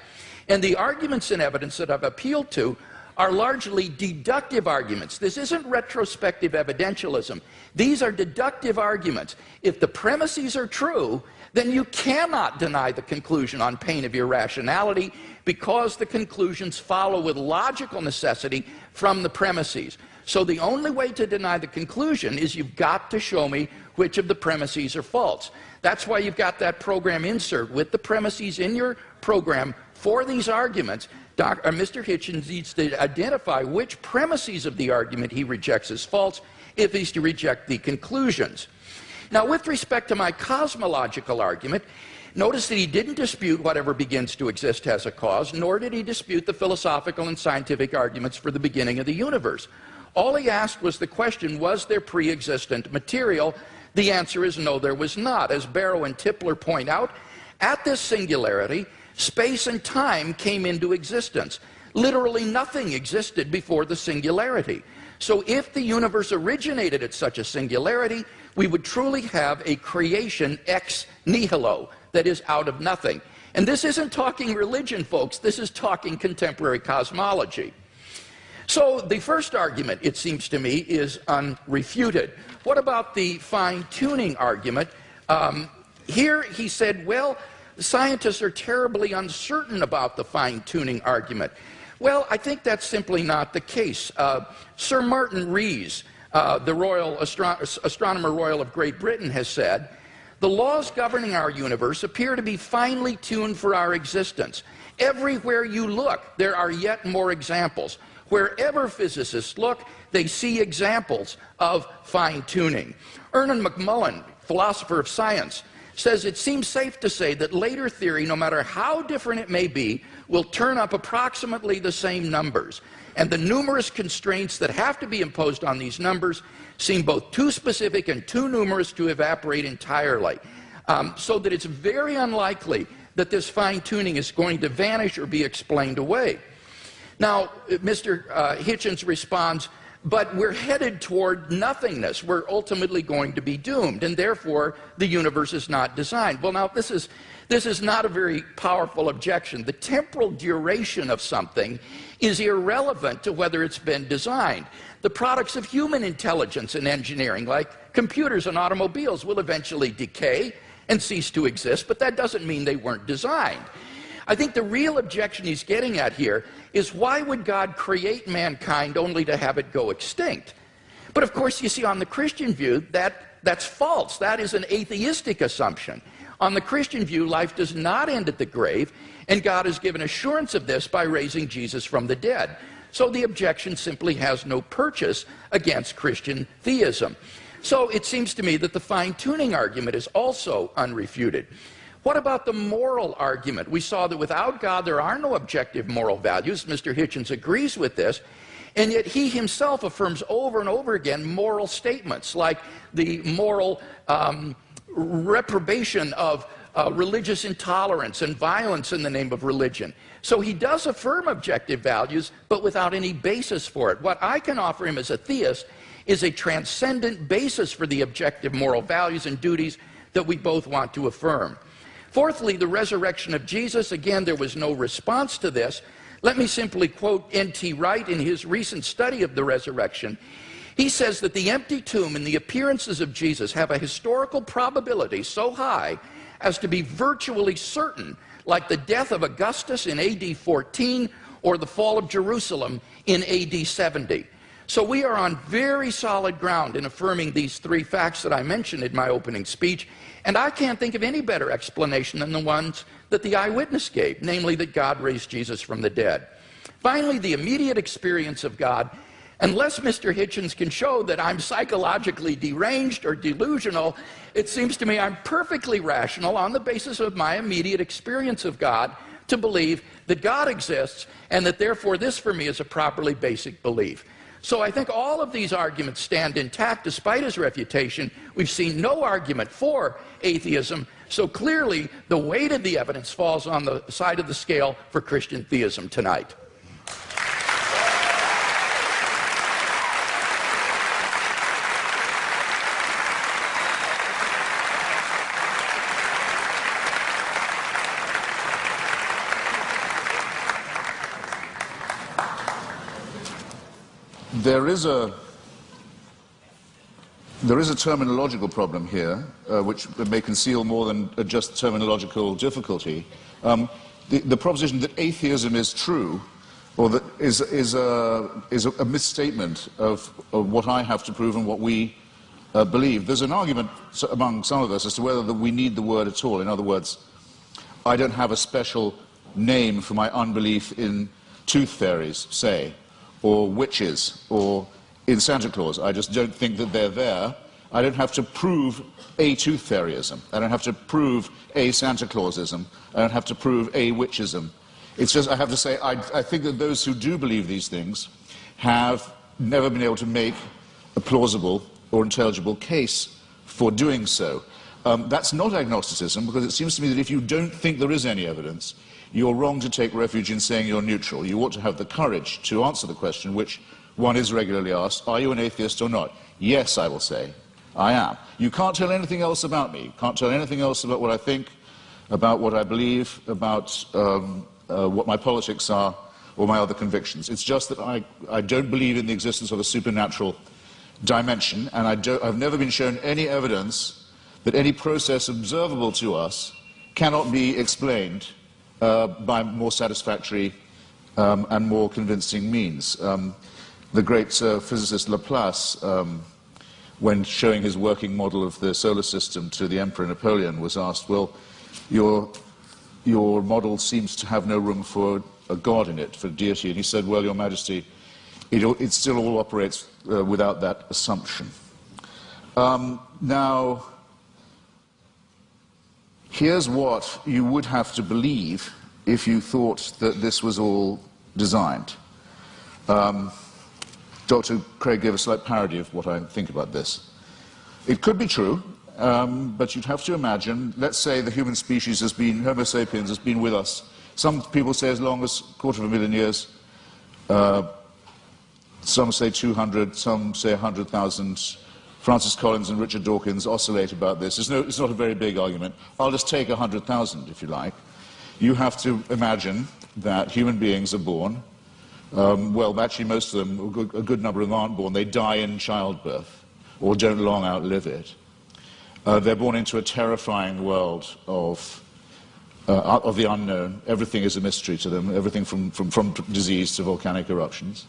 And the arguments and evidence that I've appealed to are largely deductive arguments. This isn't retrospective evidentialism. These are deductive arguments. If the premises are true, then you cannot deny the conclusion on pain of irrationality because the conclusions follow with logical necessity from the premises. So the only way to deny the conclusion is you've got to show me which of the premises are false. That's why you've got that program insert with the premises in your program for these arguments. Mr. Hitchens needs to identify which premises of the argument he rejects as false if he's to reject the conclusions. Now, with respect to my cosmological argument, notice that he didn't dispute whatever begins to exist has a cause, nor did he dispute the philosophical and scientific arguments for the beginning of the universe. All he asked was the question, was there pre-existent material? The answer is no, there was not. As Barrow and Tipler point out, at this singularity, space and time came into existence. Literally nothing existed before the singularity. So if the universe originated at such a singularity, we would truly have a creation ex nihilo, that is, out of nothing. And this isn't talking religion, folks. This is talking contemporary cosmology. So the first argument, it seems to me, is unrefuted. What about the fine-tuning argument? Here he said, well, scientists are terribly uncertain about the fine-tuning argument. Well, I think that's simply not the case. Sir Martin Rees, the Astronomer Royal of Great Britain, has said, the laws governing our universe appear to be finely tuned for our existence. Everywhere you look, there are yet more examples. Wherever physicists look, they see examples of fine-tuning. Ernan McMullen, philosopher of science, says it seems safe to say that later theory, no matter how different it may be, will turn up approximately the same numbers. And the numerous constraints that have to be imposed on these numbers seem both too specific and too numerous to evaporate entirely. So that it's very unlikely that this fine-tuning is going to vanish or be explained away. Now, Mr. Hitchens responds, but we're headed toward nothingness. We're ultimately going to be doomed, and therefore the universe is not designed. Well, now, this is not a very powerful objection. The temporal duration of something is irrelevant to whether it's been designed. The products of human intelligence and engineering, like computers and automobiles, will eventually decay and cease to exist, but that doesn't mean they weren't designed. I think the real objection he's getting at here is, why would God create mankind only to have it go extinct? But of course, you see, on the Christian view, that's false. That is an atheistic assumption. On the Christian view, life does not end at the grave, and God has given assurance of this by raising Jesus from the dead. So the objection simply has no purchase against Christian theism. So it seems to me that the fine-tuning argument is also unrefuted. What about the moral argument? We saw that without God there are no objective moral values. Mr. Hitchens agrees with this, and yet he himself affirms over and over again moral statements, like the moral reprobation of religious intolerance and violence in the name of religion. So he does affirm objective values, but without any basis for it. What I can offer him as a theist is a transcendent basis for the objective moral values and duties that we both want to affirm. Fourthly, the resurrection of Jesus. Again, there was no response to this. Let me simply quote N.T. Wright in his recent study of the resurrection. He says that the empty tomb and the appearances of Jesus have a historical probability so high as to be virtually certain, like the death of Augustus in AD 14 or the fall of Jerusalem in AD 70. So we are on very solid ground in affirming these three facts that I mentioned in my opening speech, and I can't think of any better explanation than the ones that the eyewitness gave, namely that God raised Jesus from the dead. Finally, the immediate experience of God. Unless Mr. Hitchens can show that I'm psychologically deranged or delusional, it seems to me I'm perfectly rational on the basis of my immediate experience of God to believe that God exists, and that therefore this for me is a properly basic belief. So I think all of these arguments stand intact despite his refutation. We've seen no argument for atheism, so clearly the weight of the evidence falls on the side of the scale for Christian theism tonight. There is a terminological problem here, which may conceal more than just terminological difficulty. The proposition that atheism is true, or that is a misstatement of what I have to prove and what we believe. There's an argument among some of us as to whether we need the word at all. In other words, I don't have a special name for my unbelief in tooth fairies, say, or witches, or in Santa Claus. I just don't think that they're there. I don't have to prove a tooth fairyism. I don't have to prove a Santa Clausism. I don't have to prove a witchism. It's just, I have to say, I think that those who do believe these things have never been able to make a plausible or intelligible case for doing so. That's not agnosticism, because it seems to me that if you don't think there is any evidence, you're wrong to take refuge in saying you're neutral. You ought to have the courage to answer the question, which one is regularly asked: are you an atheist or not? Yes, I will say, I am. You can't tell anything else about me. You can't tell anything else about what I think, about what I believe, about what my politics are, or my other convictions. It's just that I don't believe in the existence of a supernatural dimension, and I've never been shown any evidence that any process observable to us cannot be explained by more satisfactory and more convincing means. The great physicist Laplace, when showing his working model of the solar system to the Emperor Napoleon, was asked, well, your model seems to have no room for a god in it, for deity. And he said, well, Your Majesty, it still all operates without that assumption. Now, here's what you would have to believe if you thought that this was all designed. Dr. Craig gave a slight parody of what I think about this. It could be true, but you'd have to imagine, let's say the human species has been, Homo sapiens has been with us, some people say as long as 250,000 years, some say 200, some say 100,000. Francis Collins and Richard Dawkins oscillate about this. It's not a very big argument. I'll just take 100,000, if you like. You have to imagine that human beings are born. Well, actually, most of them, a good number of them aren't born. They die in childbirth or don't long outlive it. They're born into a terrifying world of the unknown. Everything is a mystery to them, everything from disease to volcanic eruptions.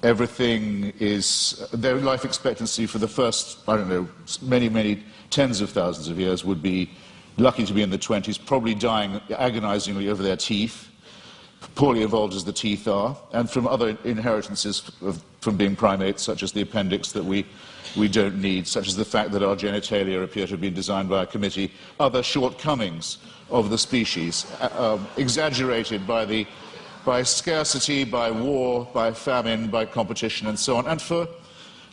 Everything is, their life expectancy for the first, I don't know, many, many tens of thousands of years would be lucky to be in the 20s, probably dying agonizingly over their teeth, poorly evolved as the teeth are, and from other inheritances from being primates, such as the appendix that we don't need, such as the fact that our genitalia appear to have been designed by a committee, other shortcomings of the species, exaggerated by scarcity, by war, by famine, by competition, and so on. And for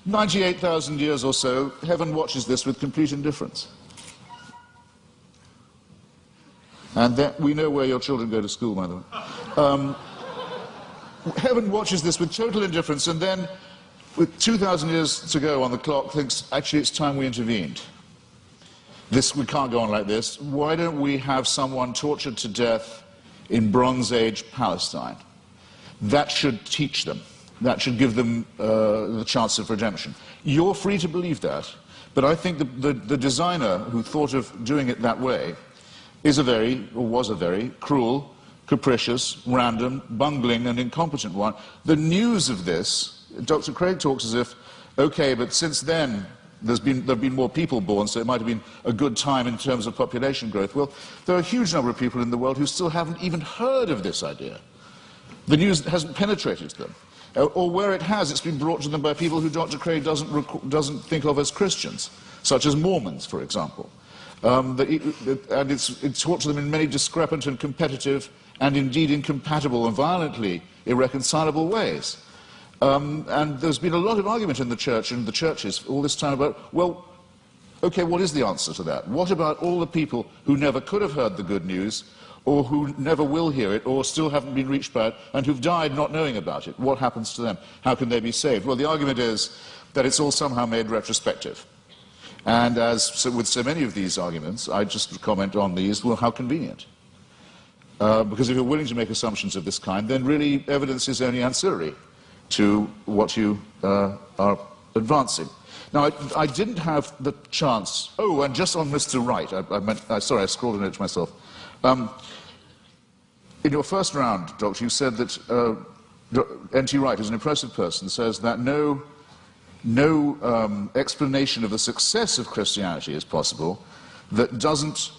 98,000 years or so, heaven watches this with complete indifference. And that, we know where your children go to school, by the way. Heaven watches this with total indifference, and then, with 2,000 years to go on the clock, thinks, actually, it's time we intervened. We can't go on like this. Why don't we have someone tortured to death in Bronze Age Palestine? That should teach them. That should give them the chance of redemption. You're free to believe that, but I think the designer who thought of doing it that way was a very cruel, capricious, random, bungling and incompetent one. The news of this, Dr. Craig talks as if, okay, but since then there have been more people born, so it might have been a good time in terms of population growth. Well, there are a huge number of people in the world who still haven't even heard of this idea. The news hasn't penetrated to them. Or where it has, it's been brought to them by people who Dr. Craig doesn't think of as Christians, such as Mormons, for example. And it's taught to them in many discrepant and competitive and indeed incompatible and violently irreconcilable ways. And there's been a lot of argument in the church and the churches all this time about, well, okay, what is the answer to that? What about all the people who never could have heard the good news, or who never will hear it, or still haven't been reached by it, and who've died not knowing about it? What happens to them? How can they be saved? Well, the argument is that it's all somehow made retrospective. And with so many of these arguments, I just comment on these, well, how convenient. Because if you're willing to make assumptions of this kind, then really evidence is only ancillary to what you are advancing. Now, I didn't have the chance. Oh, and just on Mr. Wright, sorry, I scrawled a note to myself. In your first round, Doctor, you said that N.T. Wright, who's an impressive person, says that no explanation of the success of Christianity is possible that doesn't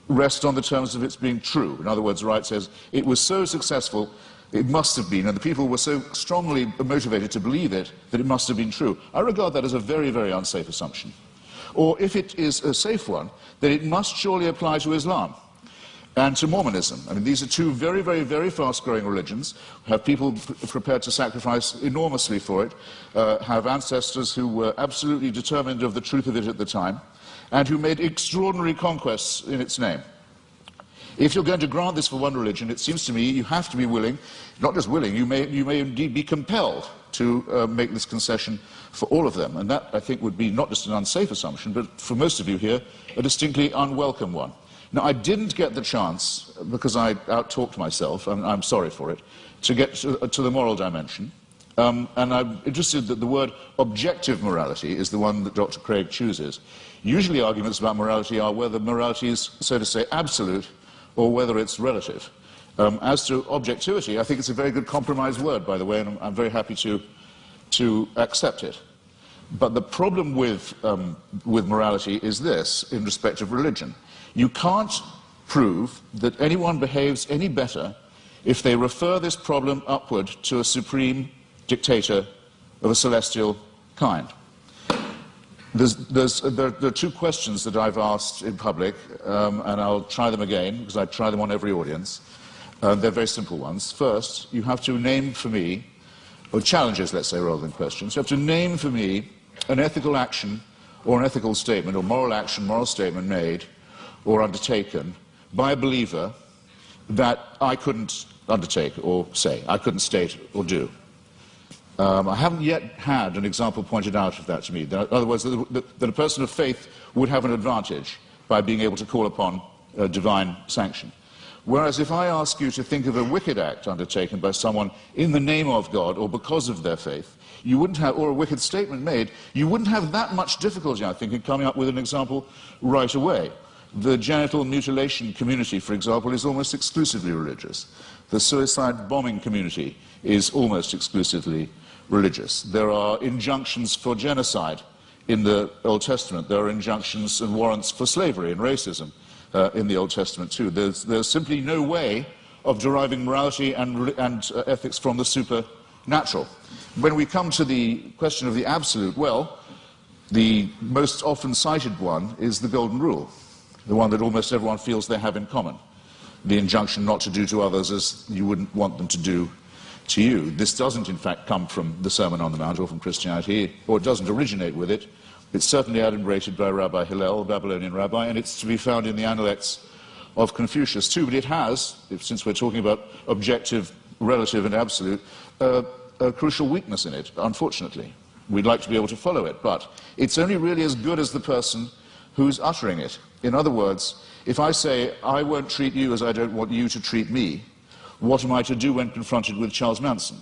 rest on the terms of its being true. In other words, Wright says it was so successful, it must have been, and the people were so strongly motivated to believe it, that it must have been true. I regard that as a very, very unsafe assumption. Or if it is a safe one, then it must surely apply to Islam. and to Mormonism. I mean, these are two very, very, very fast-growing religions, have people prepared to sacrifice enormously for it, have ancestors who were absolutely determined of the truth of it at the time, and who made extraordinary conquests in its name. If you're going to grant this for one religion, it seems to me you have to be willing, not just willing, you may indeed be compelled to make this concession for all of them. And that, I think, would be not just an unsafe assumption, but for most of you here, a distinctly unwelcome one. Now, I didn't get the chance, because I out-talked myself, and I'm sorry for it, to get to the moral dimension. And I'm interested that the word objective morality is the one that Dr. Craig chooses. Usually arguments about morality are whether morality is, so to say, absolute, or whether it's relative. As to objectivity, I think it's a very good compromise word, by the way, and I'm very happy to accept it. But the problem with morality is this, in respect of religion. You can't prove that anyone behaves any better if they refer this problem upward to a dictator of a celestial kind. There are two questions that I've asked in public, and I'll try them again, because I try them on every audience. They're very simple ones. First, you have to name for me, or challenges, let's say, rather than questions. You have to name for me an ethical action or an ethical statement, or moral action, moral statement made or undertaken by a believer that I couldn't undertake or say, I couldn't state or do. I haven't yet had an example pointed out of that to me. In other words, that a person of faith would have an advantage by being able to call upon divine sanction. Whereas if I ask you to think of a wicked act undertaken by someone in the name of God or because of their faith, you wouldn't have, or a wicked statement made, you wouldn't have that much difficulty, I think, in coming up with an example right away. The genital mutilation community, for example, is almost exclusively religious. The suicide bombing community is almost exclusively religious. There are injunctions for genocide in the Old Testament. There are injunctions and warrants for slavery and racism in the Old Testament too. There's simply no way of deriving morality and ethics from the supernatural. When we come to the question of the absolute, well, the most often cited one is the Golden Rule, the one that almost everyone feels they have in common. The injunction not to do to others as you wouldn't want them to do to you. This doesn't, in fact, come from the Sermon on the Mount or from Christianity, or it doesn't originate with it. It's certainly adumbrated by Rabbi Hillel, a Babylonian rabbi, and it's to be found in the Analects of Confucius too. But it has, since we're talking about objective, relative, and absolute, a crucial weakness in it, unfortunately. We'd like to be able to follow it, but it's only really as good as the person who's uttering it. In other words, if I say, I won't treat you as I don't want you to treat me, what am I to do when confronted with Charles Manson?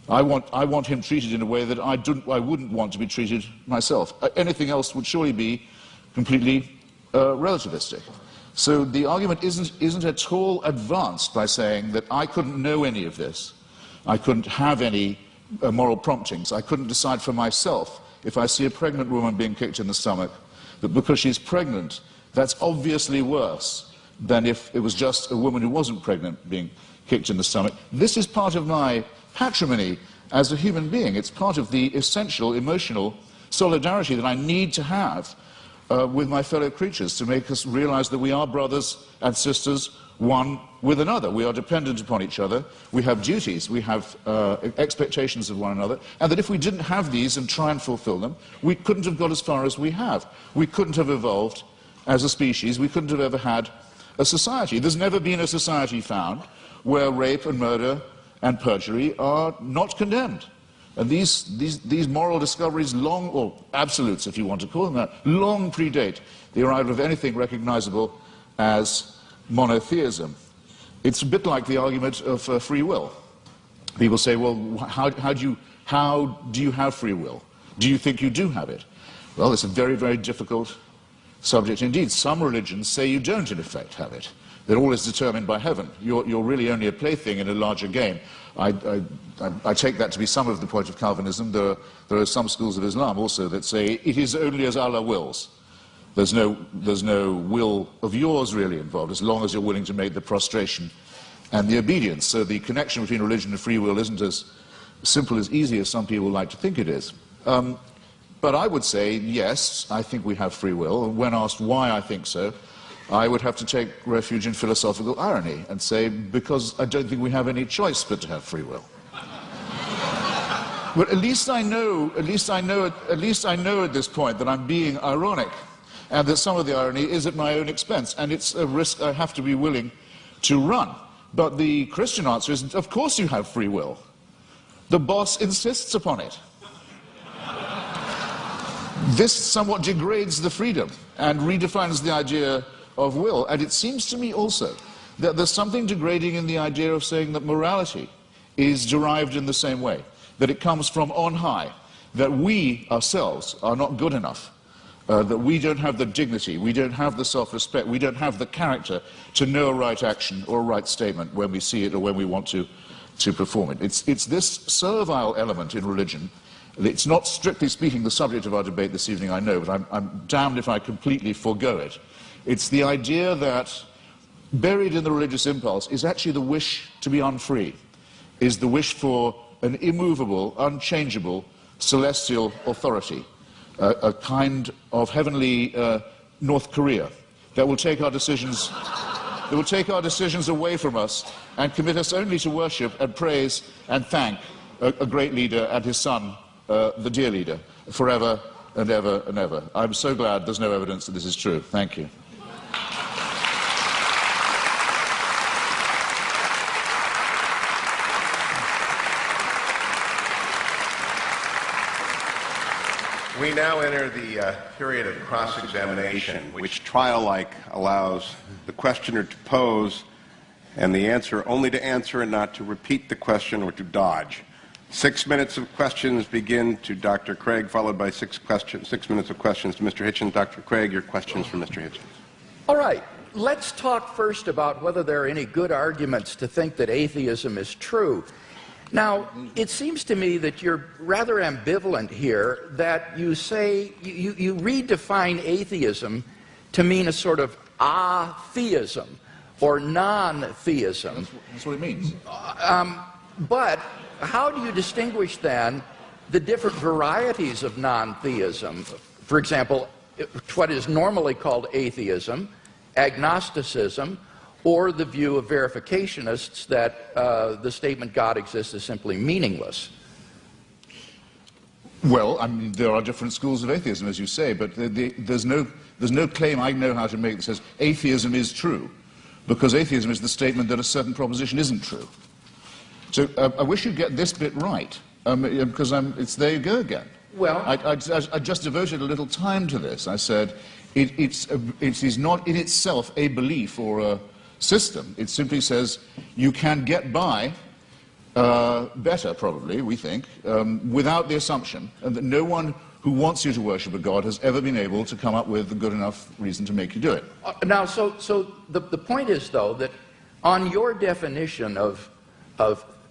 I want him treated in a way that I wouldn't want to be treated myself. Anything else would surely be completely relativistic. So the argument isn't at all advanced by saying that I couldn't know any of this. I couldn't have any moral promptings. I couldn't decide for myself if I see a pregnant woman being kicked in the stomach, that because she's pregnant, that's obviously worse than if it was just a woman who wasn't pregnant being kicked in the stomach. This is part of my patrimony as a human being. It's part of the essential emotional solidarity that I need to have with my fellow creatures to make us realize that we are brothers and sisters, one with another. We are dependent upon each other. We have duties. We have expectations of one another. And that if we didn't have these and try and fulfill them, we couldn't have got as far as we have. We couldn't have evolved as a species. We couldn't have ever had a society. There's never been a society found where rape and murder and perjury are not condemned. And these moral discoveries long, or absolutes if you want to call them that, long predate the arrival of anything recognizable as monotheism. It's a bit like the argument of free will. People say, well, how do you have free will? Do you think you do have it? Well, it's a very, very difficult subject indeed. Some religions say you don't, in effect, have it. That all is determined by heaven. You're really only a plaything in a larger game. I take that to be some of the point of Calvinism. There are some schools of Islam also that say it is only as Allah wills. There's no will of yours really involved, as long as you're willing to make the prostration and the obedience. So the connection between religion and free will isn't as simple, as easy as some people like to think it is. But I would say, yes, I think we have free will. And when asked why I think so, I would have to take refuge in philosophical irony and say, because I don't think we have any choice but to have free will. But at least I know at this point that I'm being ironic, and that some of the irony is at my own expense, and it's a risk I have to be willing to run. But the Christian answer is, of course you have free will. The boss insists upon it. This somewhat degrades the freedom and redefines the idea of will. And it seems to me also that there's something degrading in the idea of saying that morality is derived in the same way, that it comes from on high, that we ourselves are not good enough, that we don't have the dignity, we don't have the self-respect, we don't have the character to know a right action or a right statement when we see it or when we want to perform it. It's this servile element in religion. It's not, strictly speaking, the subject of our debate this evening, I know, but I'm damned if I completely forego it. It's the idea that buried in the religious impulse is actually the wish to be unfree, is the wish for an immovable, unchangeable, celestial authority, a kind of heavenly North Korea that will take our decisions away from us and commit us only to worship and praise and thank a great leader and his son, the dear leader, forever and ever and ever. I'm so glad there's no evidence that this is true. Thank you. We now enter the period of cross-examination, which trial-like allows the questioner to pose and the answer only to answer and not to repeat the question or to dodge. 6 minutes of questions begin to Dr. Craig, followed by 6 minutes of questions to Mr. Hitchens. Dr. Craig, your questions for Mr. Hitchens. All right, let's talk first about whether there are any good arguments to think that atheism is true. Now, it seems to me that you're rather ambivalent here, that you say, you redefine atheism to mean a sort of atheism or non-theism. That's what it means. But how do you distinguish then the different varieties of non-theism? For example, what is normally called atheism, agnosticism, or the view of verificationists that the statement God exists is simply meaningless? Well, I mean, there are different schools of atheism, as you say, but there's no claim I know how to make that says atheism is true, because atheism is the statement that a certain proposition isn't true. So I wish you'd get this bit right, because there you go again. Well, I just devoted a little time to this. I said it is not in itself a belief or a system. It simply says you can get by better, probably, we think, without the assumption that no one who wants you to worship a God has ever been able to come up with a good enough reason to make you do it. Now, so the point is, though, that on your definition of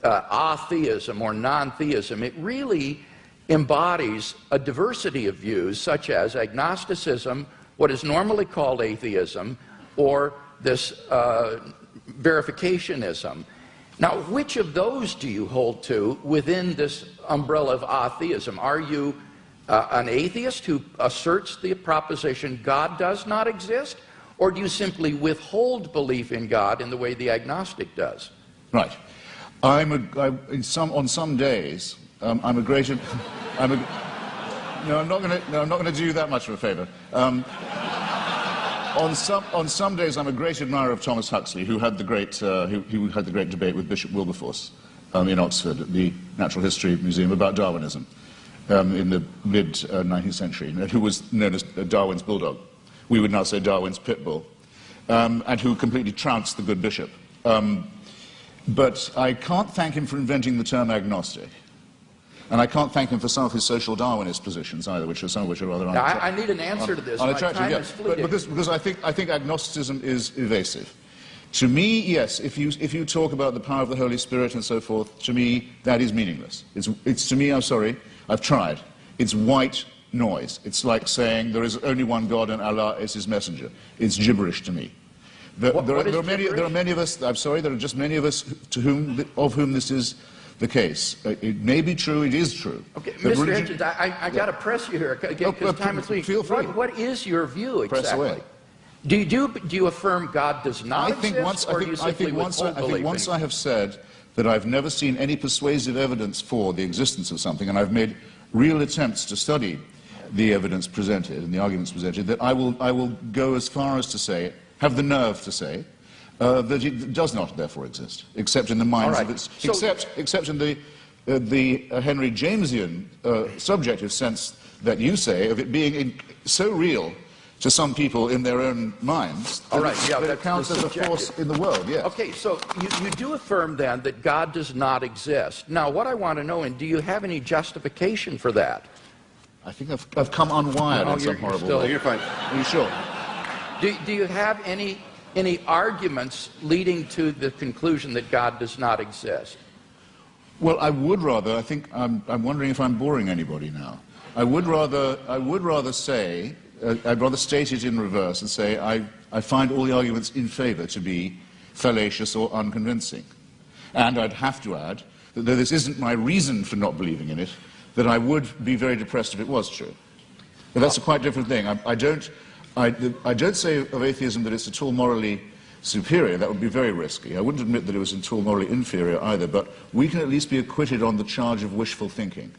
atheism or non-theism, it really embodies a diversity of views, such as agnosticism, what is normally called atheism, or this verificationism. Now, which of those do you hold to within this umbrella of atheism? Are you an atheist who asserts the proposition God does not exist, or do you simply withhold belief in God in the way the agnostic does? Right. On some days, I'm a great. No, I'm not going to do you that much of a favor. On some days, I'm a great admirer of Thomas Huxley, who had the great debate with Bishop Wilberforce in Oxford at the Natural History Museum about Darwinism in the mid-19th century, and who was known as Darwin's bulldog. We would now say Darwin's pit bull, and who completely trounced the good bishop. But I can't thank him for inventing the term agnostic. And I can't thank him for some of his social Darwinist positions either, some of which are rather unattractive. I need an answer to this. My time is fleeting. Because I think agnosticism is evasive. To me, yes, if you talk about the power of the Holy Spirit and so forth, to me, that is meaningless. It's to me, I'm sorry, I've tried. It's white noise. It's like saying there is only one God and Allah is his messenger. It's gibberish to me. There are many of us, I'm sorry, there are just many of us of whom this is the case. It may be true, it is true. Okay, Mr. Hitchens, I got to press you here, because time is fleeting. Feel free. What is your view exactly? Press away. Do you affirm God does not exist, or do you simply withhold belief in once it? I have said that I've never seen any persuasive evidence for the existence of something, and I've made real attempts to study the evidence presented and the arguments presented, that I will go as far as to say, have the nerve to say, that it does not therefore exist, except in the minds of its, except in the Henry Jamesian subjective sense that you say of it being so real to some people in their own minds that it counts as a force in the world, yes. Okay, so you do affirm then that God does not exist. Now, what I want to know, and do you have any justification for that? I think I've come unwired in some horrible way. You're fine. Are you sure? Do you have any arguments leading to the conclusion that God does not exist? Well, I would rather, I think, I'm wondering if I'm boring anybody now. I would rather say, I'd rather state it in reverse and say I find all the arguments in favor to be fallacious or unconvincing. And I'd have to add that though this isn't my reason for not believing in it, that I would be very depressed if it was true. But that's a quite different thing. I don't say of atheism that it's at all morally superior. That would be very risky. I wouldn't admit that it was at all morally inferior either, but we can at least be acquitted on the charge of wishful thinking.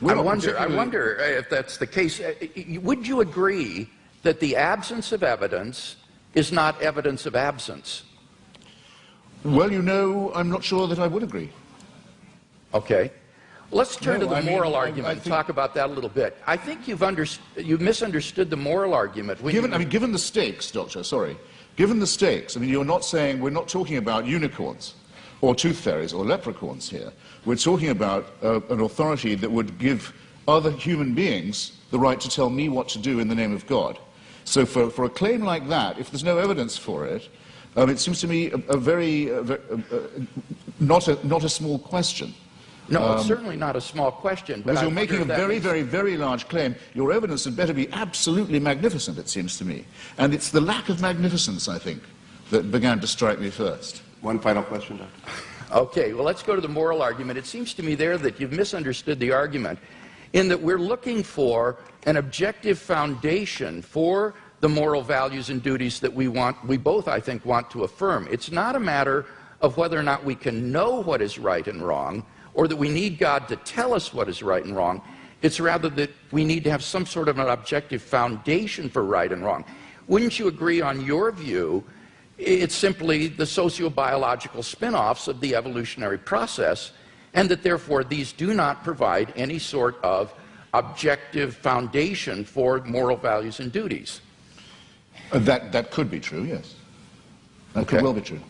I wonder if that's the case. Would you agree that the absence of evidence is not evidence of absence? Well, you know, I'm not sure that I would agree. Okay. Let's turn to the moral argument and talk about that a little bit. I think you've misunderstood the moral argument. Given the stakes, Doctor, sorry. Given the stakes, I mean, you're not saying, we're not talking about unicorns or tooth fairies or leprechauns here. We're talking about an authority that would give other human beings the right to tell me what to do in the name of God. So for a claim like that, if there's no evidence for it, it seems to me not a small question. No, it's certainly not a small question. Because you're making a very, very, very large claim. Your evidence had better be absolutely magnificent, it seems to me. And it's the lack of magnificence, I think, that began to strike me first. One final question, Doctor. Okay, well, let's go to the moral argument. It seems to me there that you've misunderstood the argument in that we're looking for an objective foundation for the moral values and duties that we both, I think, want to affirm. It's not a matter of whether or not we can know what is right and wrong, or that we need God to tell us what is right and wrong. It's rather that we need to have some sort of an objective foundation for right and wrong. Wouldn't you agree on your view? It's simply the sociobiological spin-offs of the evolutionary process, and that therefore these do not provide any sort of objective foundation for moral values and duties. That could be true, yes. That could well be true.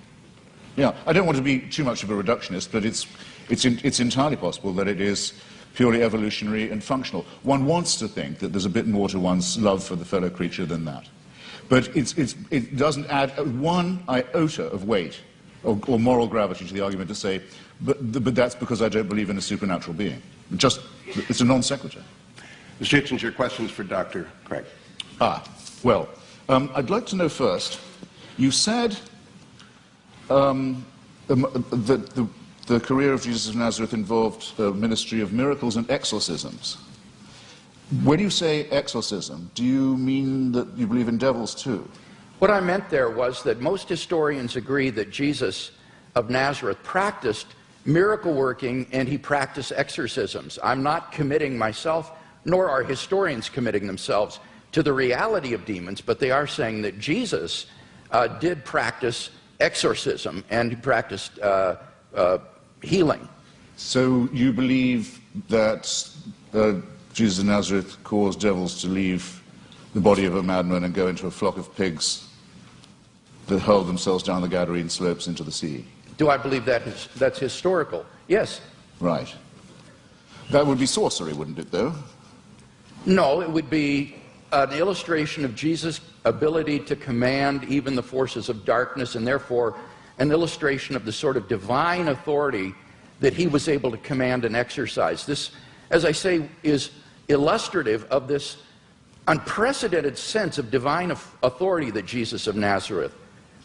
Yeah, I don't want to be too much of a reductionist, but it's entirely possible that it is purely evolutionary and functional. One wants to think that there's a bit more to one's love for the fellow creature than that. But it doesn't add one iota of weight or moral gravity to the argument to say, but that's because I don't believe in a supernatural being. It's a non sequitur. Mr. Hitchens, your questions for Dr. Craig. Well, I'd like to know first, you said that the career of Jesus of Nazareth involved a ministry of miracles and exorcisms. When you say exorcism, do you mean that you believe in devils too? What I meant there was that most historians agree that Jesus of Nazareth practiced miracle working and he practiced exorcisms. I'm not committing myself, nor are historians committing themselves to the reality of demons, but they are saying that Jesus did practice exorcism and he practiced healing. So you believe that Jesus of Nazareth caused devils to leave the body of a madman and go into a flock of pigs that hurled themselves down the Gadarene slopes into the sea? Do I believe that's historical? Yes. Right. That would be sorcery, wouldn't it, though? No, it would be an illustration of Jesus' ability to command even the forces of darkness, and therefore an illustration of the sort of divine authority that he was able to command and exercise. This, as I say, is illustrative of this unprecedented sense of divine authority that Jesus of Nazareth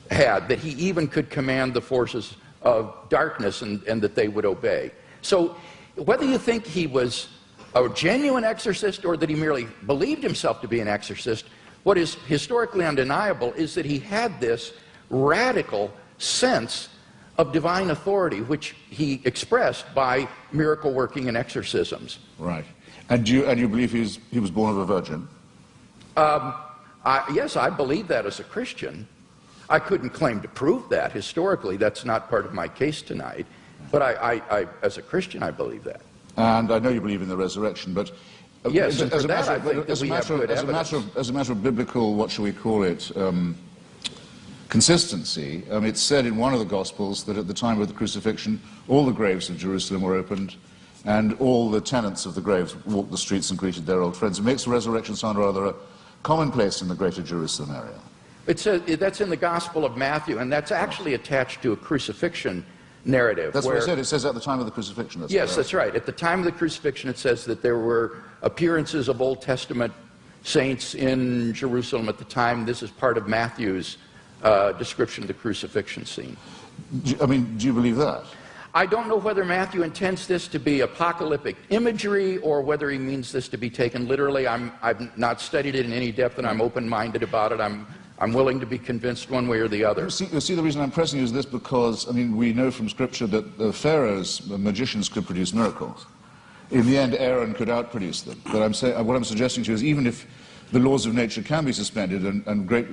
had, that he even could command the forces of darkness and that they would obey. So whether you think he was a genuine exorcist or that he merely believed himself to be an exorcist, What is historically undeniable is that he had this radical sense of divine authority, which he expressed by miracle working and exorcisms. Right. And you believe he was born of a virgin? Yes, I believe that as a Christian. I couldn't claim to prove that historically. That's not part of my case tonight. But as a Christian, I believe that. And I know you believe in the resurrection, but yes, as a matter of biblical, what shall we call it, consistency, it's said in one of the Gospels that at the time of the crucifixion, all the graves of Jerusalem were opened, and all the tenants of the graves walked the streets and greeted their old friends. It makes the resurrection sound rather a commonplace in the greater Jerusalem area. It says, that's in the Gospel of Matthew, and that's actually attached to a crucifixion narrative. That's what it said. It says at the time of the crucifixion. Yes, that's right. At the time of the crucifixion, it says that there were appearances of Old Testament saints in Jerusalem at the time. This is part of Matthew's description of the crucifixion scene. Do you believe that? I don't know whether Matthew intends this to be apocalyptic imagery or whether he means this to be taken literally. I've not studied it in any depth, and I'm open-minded about it. I'm willing to be convinced one way or the other. You see, the reason I'm pressing you is this because, we know from Scripture that the Pharaoh's magicians could produce miracles. In the end, Aaron could outproduce them. But what I'm suggesting to you is even if the laws of nature can be suspended and great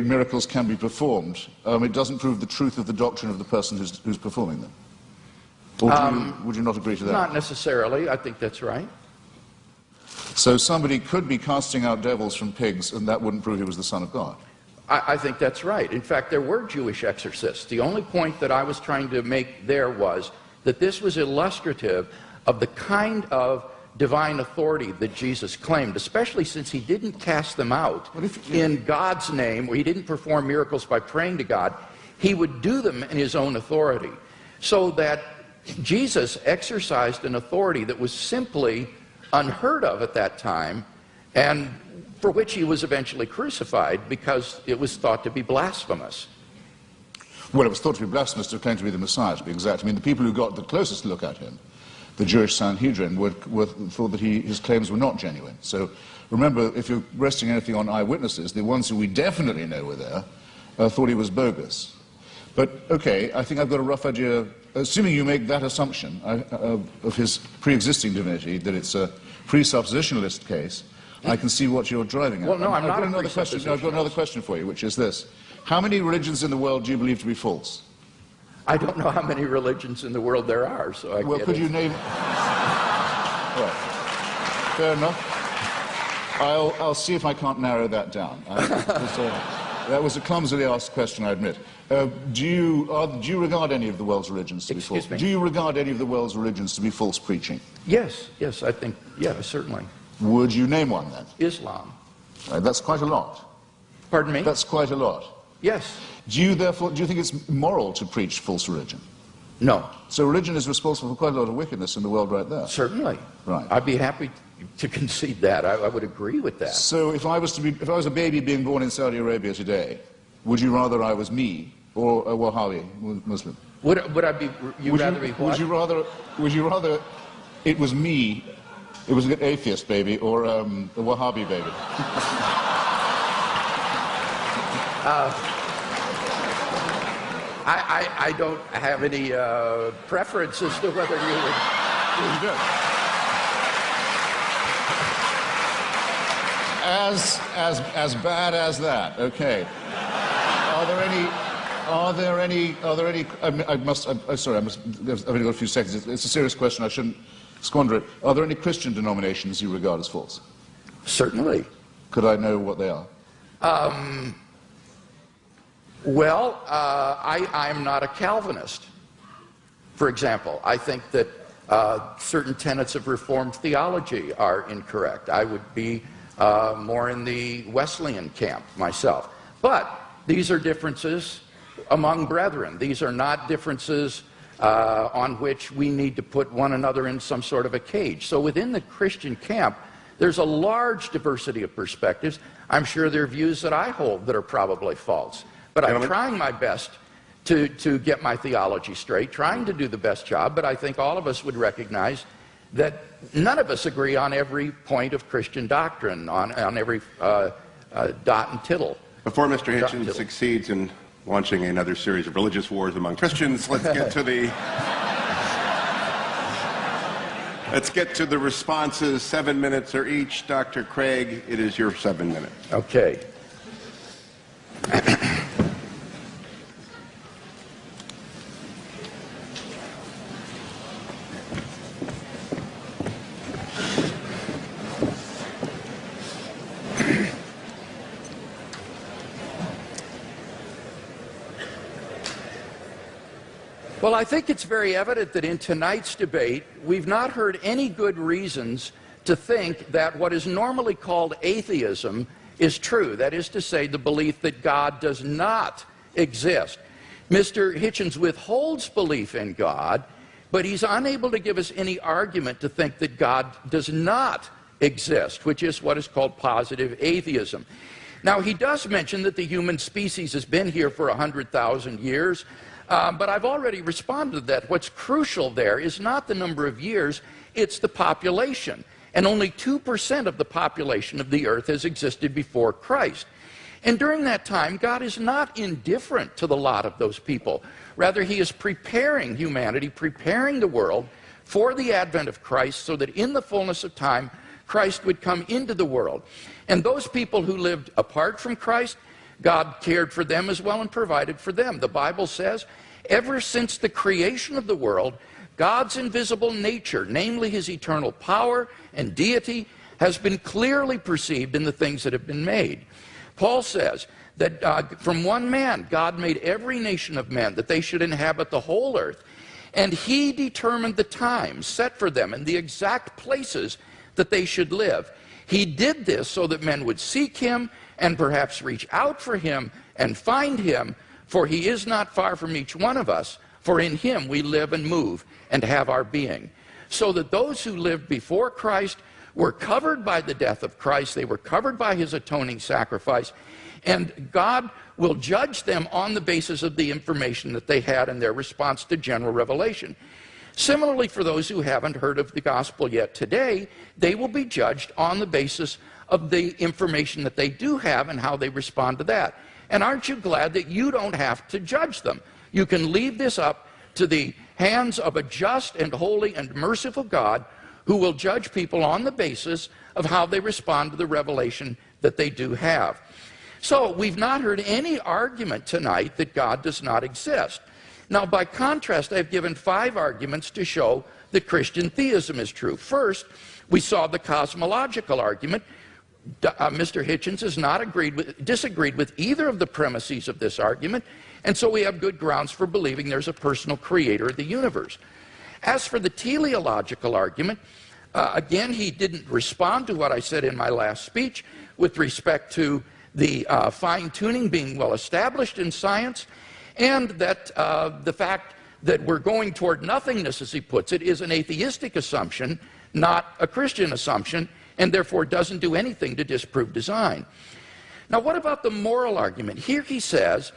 miracles can be performed, it doesn't prove the truth of the doctrine of the person who's performing them. Or would you not agree to that? Not necessarily. I think that's right. So somebody could be casting out devils from pigs, and that wouldn't prove he was the Son of God. I think that's right. In fact, there were Jewish exorcists. The only point that I was trying to make there was that this was illustrative of the kind of divine authority that Jesus claimed, especially since he didn't cast them out in God's name, or he didn't perform miracles by praying to God. He would do them in his own authority. So that Jesus exercised an authority that was simply unheard of at that time, and for which he was eventually crucified because it was thought to be blasphemous. Well, it was thought to be blasphemous to claim to be the Messiah, to be exact. The people who got the closest look at him, the Jewish Sanhedrin, thought that his claims were not genuine. So remember, if you're resting anything on eyewitnesses, the ones who we definitely know were there thought he was bogus. But, okay, I think I've got a rough idea, assuming you make that assumption of his pre-existing divinity, that it's a presuppositionalist case, I can see what you're driving at. Well, no, I'm not I've got another question for you, which is this. How many religions in the world do you believe to be false? I don't know how many religions in the world there are, so I could you name... Right. Fair enough. I'll see if I can't narrow that down. That was a clumsily asked question, I admit. Do you regard any of the world's religions to be false? Excuse me? Do you regard any of the world's religions to be false preaching? Yes, I think, yeah, certainly. Would you name one, then? Islam. That's quite a lot. Pardon me? That's quite a lot. Yes. Do you think it's moral to preach false religion? No. So religion is responsible for quite a lot of wickedness in the world right there. Certainly. Right. I'd be happy to concede that. I would agree with that. So if I was a baby being born in Saudi Arabia today, would you rather I was me or a Wahhabi Muslim? Would I be? You'd rather be what? Would you rather it was me? It was an atheist baby or a Wahhabi baby? I don't have any preference as to whether you would. As bad as that. Okay. I've only got a few seconds. It's a serious question. I shouldn't squander it. Are there any Christian denominations you regard as false? Certainly. Could I know what they are? Well, I'm not a Calvinist, for example. I think that certain tenets of Reformed theology are incorrect. I would be more in the Wesleyan camp myself. But these are differences among brethren. These are not differences on which we need to put one another in some sort of a cage. So within the Christian camp, there's a large diversity of perspectives. I'm sure there are views that I hold that are probably false. But I'm trying my best to get my theology straight, trying to do the best job, but I think all of us would recognize that none of us agree on every point of Christian doctrine, on every dot and tittle. Before Mr. Hitchens succeeds in launching another series of religious wars among Christians, let's get to the responses. 7 minutes are each. Dr. Craig, it is your 7 minutes. Okay. Well, I think it's very evident that in tonight's debate, we've not heard any good reasons to think that what is normally called atheism is true. That is to say, the belief that God does not exist. Mr. Hitchens withholds belief in God, but he's unable to give us any argument to think that God does not exist, which is what is called positive atheism. Now, he does mention that the human species has been here for 100,000 years, but I've already responded to that. What's crucial there is not the number of years, it's the population. And only 2% of the population of the earth has existed before Christ. And during that time, God is not indifferent to the lot of those people. Rather, he is preparing humanity, preparing the world for the advent of Christ so that in the fullness of time, Christ would come into the world. And those people who lived apart from Christ, God cared for them as well and provided for them. The Bible says, ever since the creation of the world, God's invisible nature, namely his eternal power and deity, has been clearly perceived in the things that have been made. Paul says that from one man, God made every nation of men, that they should inhabit the whole earth. And he determined the times set for them and the exact places that they should live. He did this so that men would seek him and perhaps reach out for him and find him, for he is not far from each one of us, for in him we live and move and have our being. So that those who lived before Christ were covered by the death of Christ, they were covered by his atoning sacrifice, and God will judge them on the basis of the information that they had in their response to general revelation. Similarly, for those who haven't heard of the gospel yet today, they will be judged on the basis of the information that they do have and how they respond to that. And aren't you glad that you don't have to judge them? You can leave this up to the hands of a just and holy and merciful God who will judge people on the basis of how they respond to the revelation that they do have. So we've not heard any argument tonight that God does not exist. Now, by contrast, I've given 5 arguments to show that Christian theism is true. First, we saw the cosmological argument. Mr. Hitchens has not disagreed with either of the premises of this argument, and so we have good grounds for believing there's a personal creator of the universe. As for the teleological argument, again, he didn't respond to what I said in my last speech with respect to the fine-tuning being well established in science, and that the fact that we're going toward nothingness, as he puts it, is an atheistic assumption, not a Christian assumption, and therefore doesn't do anything to disprove design. Now, what about the moral argument? Here he says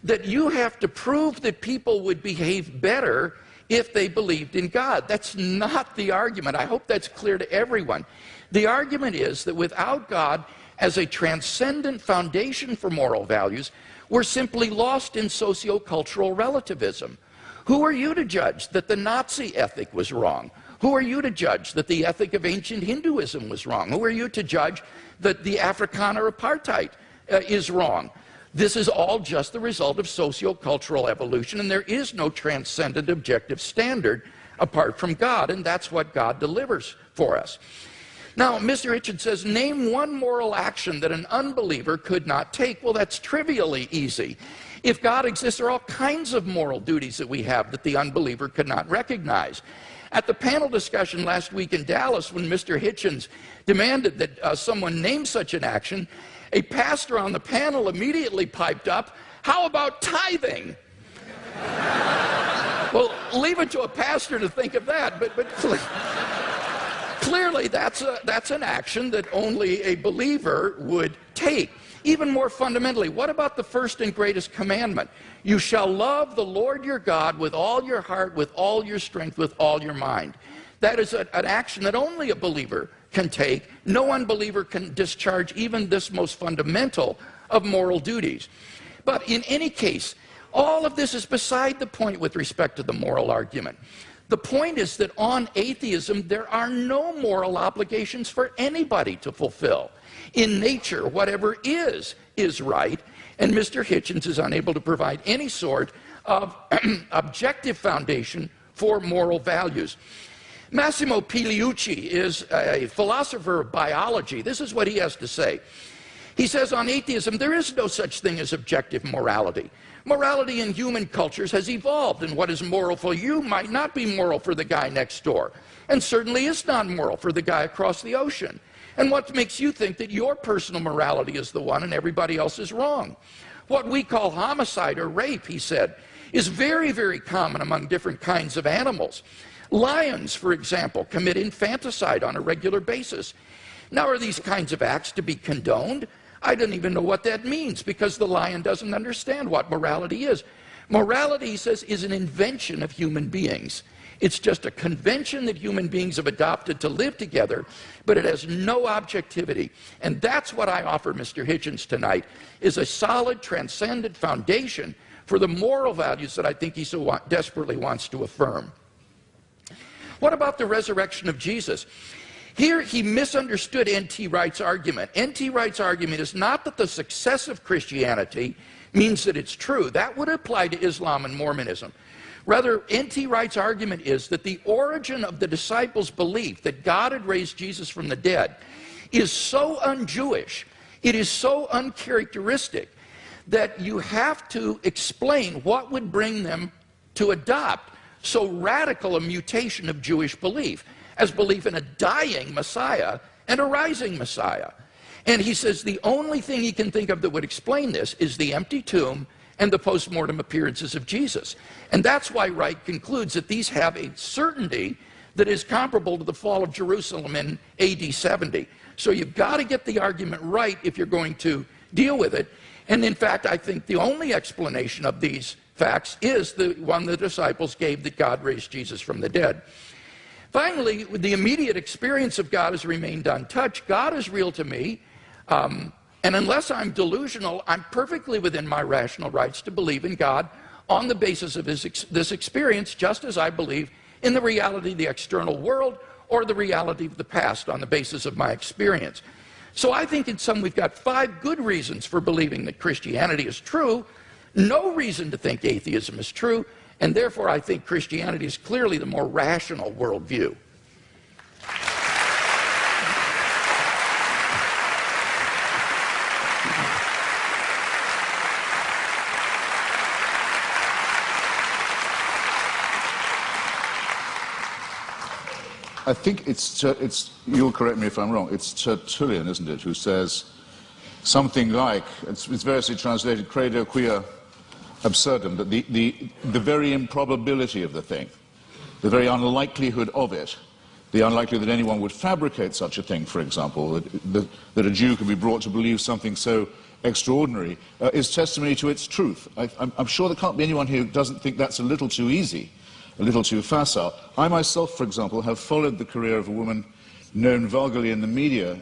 that you have to prove that people would behave better if they believed in God. That's not the argument. I hope that's clear to everyone. The argument is that without God as a transcendent foundation for moral values, we're simply lost in socio-cultural relativism. Who are you to judge that the Nazi ethic was wrong? Who are you to judge that the ethic of ancient Hinduism was wrong? Who are you to judge that the Afrikaner apartheid is wrong? This is all just the result of socio-cultural evolution, and there is no transcendent objective standard apart from God, and that's what God delivers for us. Now, Mr. Hitchens says, name one moral action that an unbeliever could not take. Well, that's trivially easy. If God exists, there are all kinds of moral duties that we have that the unbeliever could not recognize. At the panel discussion last week in Dallas, when Mr. Hitchens demanded that someone name such an action, a pastor on the panel immediately piped up, how about tithing? Well, leave it to a pastor to think of that, but clearly that's an action that only a believer would take. Even more fundamentally, what about the first and greatest commandment? You shall love the Lord your God with all your heart, with all your strength, with all your mind. That is an action that only a believer can take. No unbeliever can discharge even this most fundamental of moral duties. But in any case, all of this is beside the point with respect to the moral argument. The point is that on atheism, there are no moral obligations for anybody to fulfill. In nature, whatever is right, and Mr. Hitchens is unable to provide any sort of objective foundation for moral values. Massimo Pigliucci is a philosopher of biology. This is what he has to say. He says on atheism, there is no such thing as objective morality. Morality in human cultures has evolved, and what is moral for you might not be moral for the guy next door, and certainly is not moral for the guy across the ocean. And what makes you think that your personal morality is the one and everybody else is wrong? What we call homicide or rape, he said, is very, very common among different kinds of animals. Lions, for example, commit infanticide on a regular basis. Now, are these kinds of acts to be condoned? I don't even know what that means, because the lion doesn't understand what morality is. Morality, he says, is an invention of human beings. It's just a convention that human beings have adopted to live together, but it has no objectivity. And that's what I offer Mr. Hitchens tonight, is a solid, transcendent foundation for the moral values that I think he so desperately wants to affirm. What about the resurrection of Jesus? Here he misunderstood N.T. Wright's argument. N.T. Wright's argument is not that the success of Christianity means that it's true. That would apply to Islam and Mormonism. Rather, N.T. Wright's argument is that the origin of the disciples' belief that God had raised Jesus from the dead is so un-Jewish, it is so uncharacteristic, that you have to explain what would bring them to adopt so radical a mutation of Jewish belief as belief in a dying Messiah and a rising Messiah. And he says the only thing he can think of that would explain this is the empty tomb and the post-mortem appearances of Jesus. And that's why Wright concludes that these have a certainty that is comparable to the fall of Jerusalem in AD 70. So you've got to get the argument right if you're going to deal with it. And in fact, I think the only explanation of these facts is the one the disciples gave, that God raised Jesus from the dead. Finally, the immediate experience of God has remained untouched. God is real to me, and unless I'm delusional, I'm perfectly within my rational rights to believe in God on the basis of this experience, just as I believe in the reality of the external world or the reality of the past on the basis of my experience. So I think in sum we've got 5 good reasons for believing that Christianity is true, no reason to think atheism is true, and therefore I think Christianity is clearly the more rational worldview. I think it's, you'll correct me if I'm wrong, it's Tertullian, isn't it, who says something like, it's variously translated, credo quia absurdum, that the very improbability of the thing, the very unlikelihood of it, the unlikelihood that anyone would fabricate such a thing, for example, that a Jew could be brought to believe something so extraordinary, is testimony to its truth. I'm sure there can't be anyone here who doesn't think that's a little too easy, a little too facile. I myself, for example, have followed the career of a woman known vulgarly in the media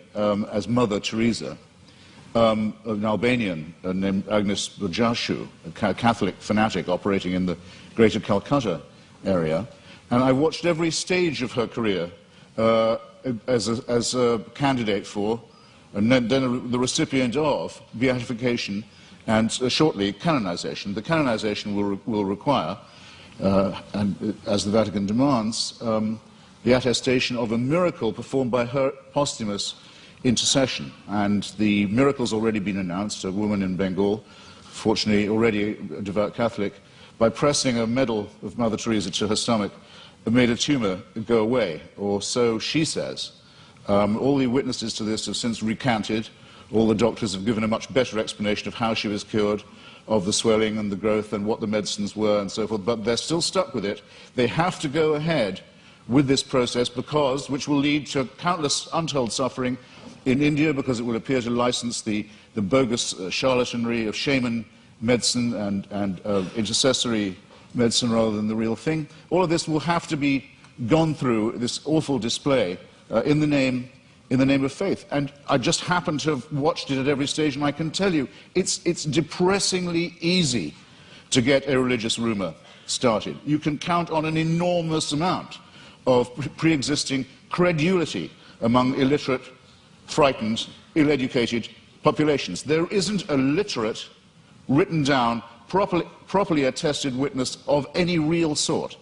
as Mother Teresa, an Albanian named Agnes Bajashu, a Catholic fanatic operating in the greater Calcutta area. And I watched every stage of her career as a candidate for, and then the recipient of, beatification and shortly canonization. The canonization will require, and as the Vatican demands, the attestation of a miracle performed by her posthumous intercession. And the miracle's already been announced. A woman in Bengal, fortunately already a devout Catholic, by pressing a medal of Mother Teresa to her stomach, made a tumor go away, or so she says. All the witnesses to this have since recanted. All the doctors have given a much better explanation of how she was cured, of the swelling and the growth and what the medicines were and so forth, but they're still stuck with it. They have to go ahead with this process because, which will lead to countless untold suffering in India, because it will appear to license the bogus charlatanry of shaman medicine and intercessory medicine rather than the real thing. All of this will have to be gone through this awful display in the name of faith. And I just happen to have watched it at every stage, and I can tell you, it's depressingly easy to get a religious rumor started. You can count on an enormous amount of pre-existing credulity among illiterate, frightened, ill-educated populations. There isn't a literate, written down, properly attested witness of any real sort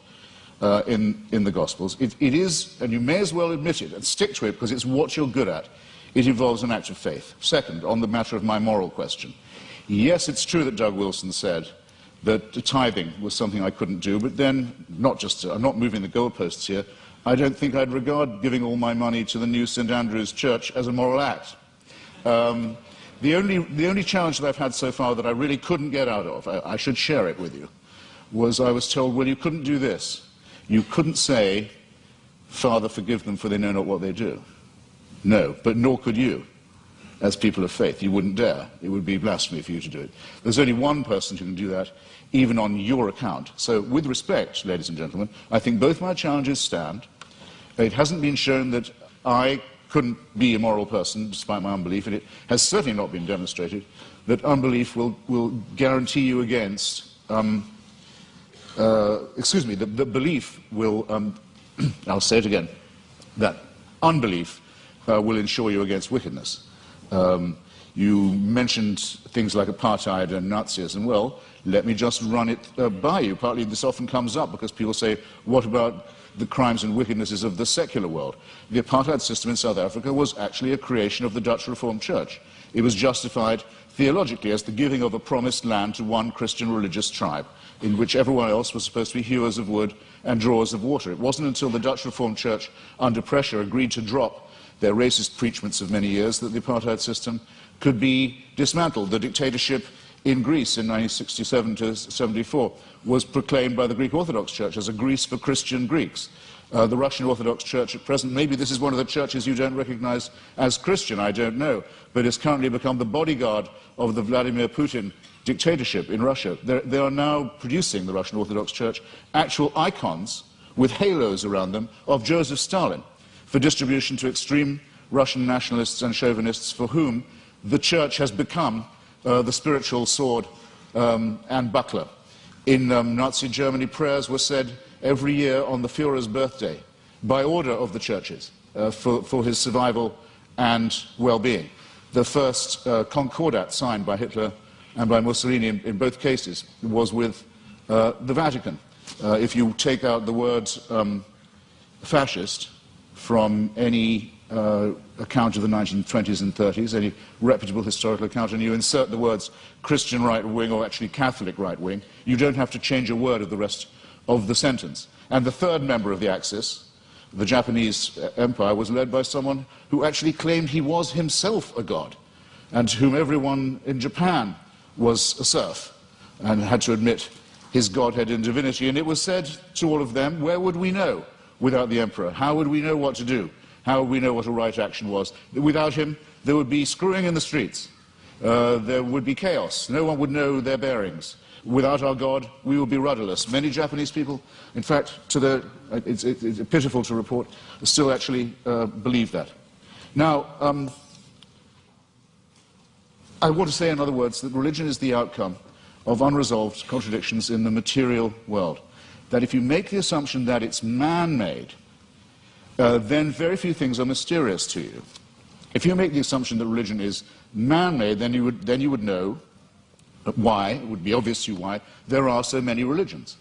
in the Gospels. It is, and you may as well admit it and stick to it because it's what you're good at, it involves an act of faith. Second, on the matter of my moral question, yes, it's true that Doug Wilson said that tithing was something I couldn't do, but then, I'm not moving the goalposts here, I don't think I'd regard giving all my money to the new St. Andrew's Church as a moral act. The only challenge that I've had so far that I really couldn't get out of, I should share it with you, was I was told, well, you couldn't do this. You couldn't say, Father, forgive them, for they know not what they do. No, but nor could you, as people of faith. You wouldn't dare. It would be blasphemy for you to do it. There's only one person who can do that, even on your account. So, with respect, ladies and gentlemen, I think both my challenges stand. It hasn't been shown that I couldn't be a moral person, despite my unbelief, and it has certainly not been demonstrated that unbelief will guarantee you against, the belief will, I'll say it again, that unbelief will ensure you against wickedness. You mentioned things like apartheid and Nazism. Well, let me just run it by you. Partly this often comes up because people say, what about the crimes and wickednesses of the secular world? The apartheid system in South Africa was actually a creation of the Dutch Reformed Church. It was justified theologically as the giving of a promised land to one Christian religious tribe, in which everyone else was supposed to be hewers of wood and drawers of water. It wasn't until the Dutch Reformed Church, under pressure, agreed to drop their racist preachments of many years that the apartheid system could be dismantled. The dictatorship in Greece in 1967 to 74 was proclaimed by the Greek Orthodox Church as a Greece for Christian Greeks. The Russian Orthodox Church at present, maybe this is one of the churches you don't recognize as Christian, I don't know, but it's currently become the bodyguard of the Vladimir Putin dictatorship in Russia. They are now producing, the Russian Orthodox Church, actual icons with halos around them of Joseph Stalin for distribution to extreme Russian nationalists and chauvinists for whom the church has become the spiritual sword and buckler. In Nazi Germany, prayers were said every year on the Führer's birthday by order of the churches for his survival and well-being. The first concordat signed by Hitler and by Mussolini in both cases was with the Vatican. If you take out the word fascist from any account of the 1920s and 30s, any reputable historical account, and you insert the words Christian right wing or actually Catholic right wing, you don't have to change a word of the rest of the sentence. And the third member of the Axis, the Japanese Empire, was led by someone who actually claimed he was himself a god, and whom everyone in Japan was a serf, and had to admit his godhead and divinity. And it was said to all of them, where would we know without the emperor? How would we know what to do? How would we know what a right action was? Without him, there would be screwing in the streets. There would be chaos. No one would know their bearings. Without our God, we would be rudderless. Many Japanese people, in fact, it's pitiful to report, still actually believe that. Now, I want to say, in other words, that religion is the outcome of unresolved contradictions in the material world. That if you make the assumption that it's man-made, then very few things are mysterious to you. If you make the assumption that religion is man-made, then you would know why, it would be obvious to you why, there are so many religions.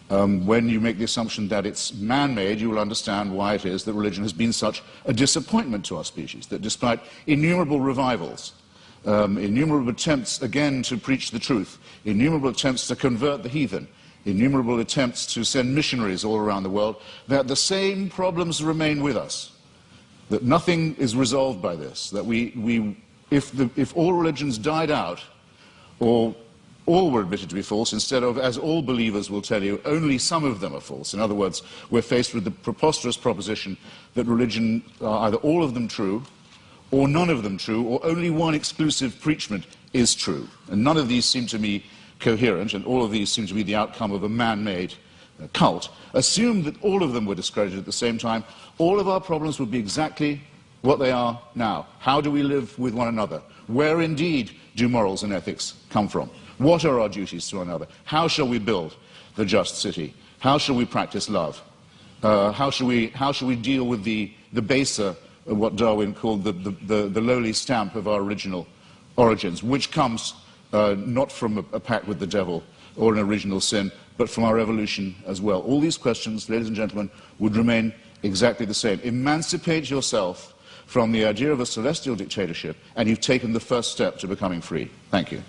When you make the assumption that it's man-made, you will understand why it is that religion has been such a disappointment to our species, that despite innumerable revivals, innumerable attempts again to preach the truth, innumerable attempts to convert the heathen, innumerable attempts to send missionaries all around the world, that the same problems remain with us, that nothing is resolved by this, that if all religions died out, or all were admitted to be false, instead of, as all believers will tell you, only some of them are false. In other words, we're faced with the preposterous proposition that religion are either all of them true, or none of them true, or only one exclusive preachment is true. And none of these seem to me coherent, and all of these seem to be the outcome of a man-made cult, assumed that all of them were discredited at the same time, all of our problems would be exactly what they are now. How do we live with one another? Where indeed do morals and ethics come from? What are our duties to one another? How shall we build the just city? How shall we practice love? How shall we deal with the baser, what Darwin called the lowly stamp of our original origins, which comes not from a pact with the devil or an original sin, but from our evolution as well. All these questions, ladies and gentlemen, would remain exactly the same. Emancipate yourself from the idea of a celestial dictatorship, and you've taken the first step to becoming free. Thank you.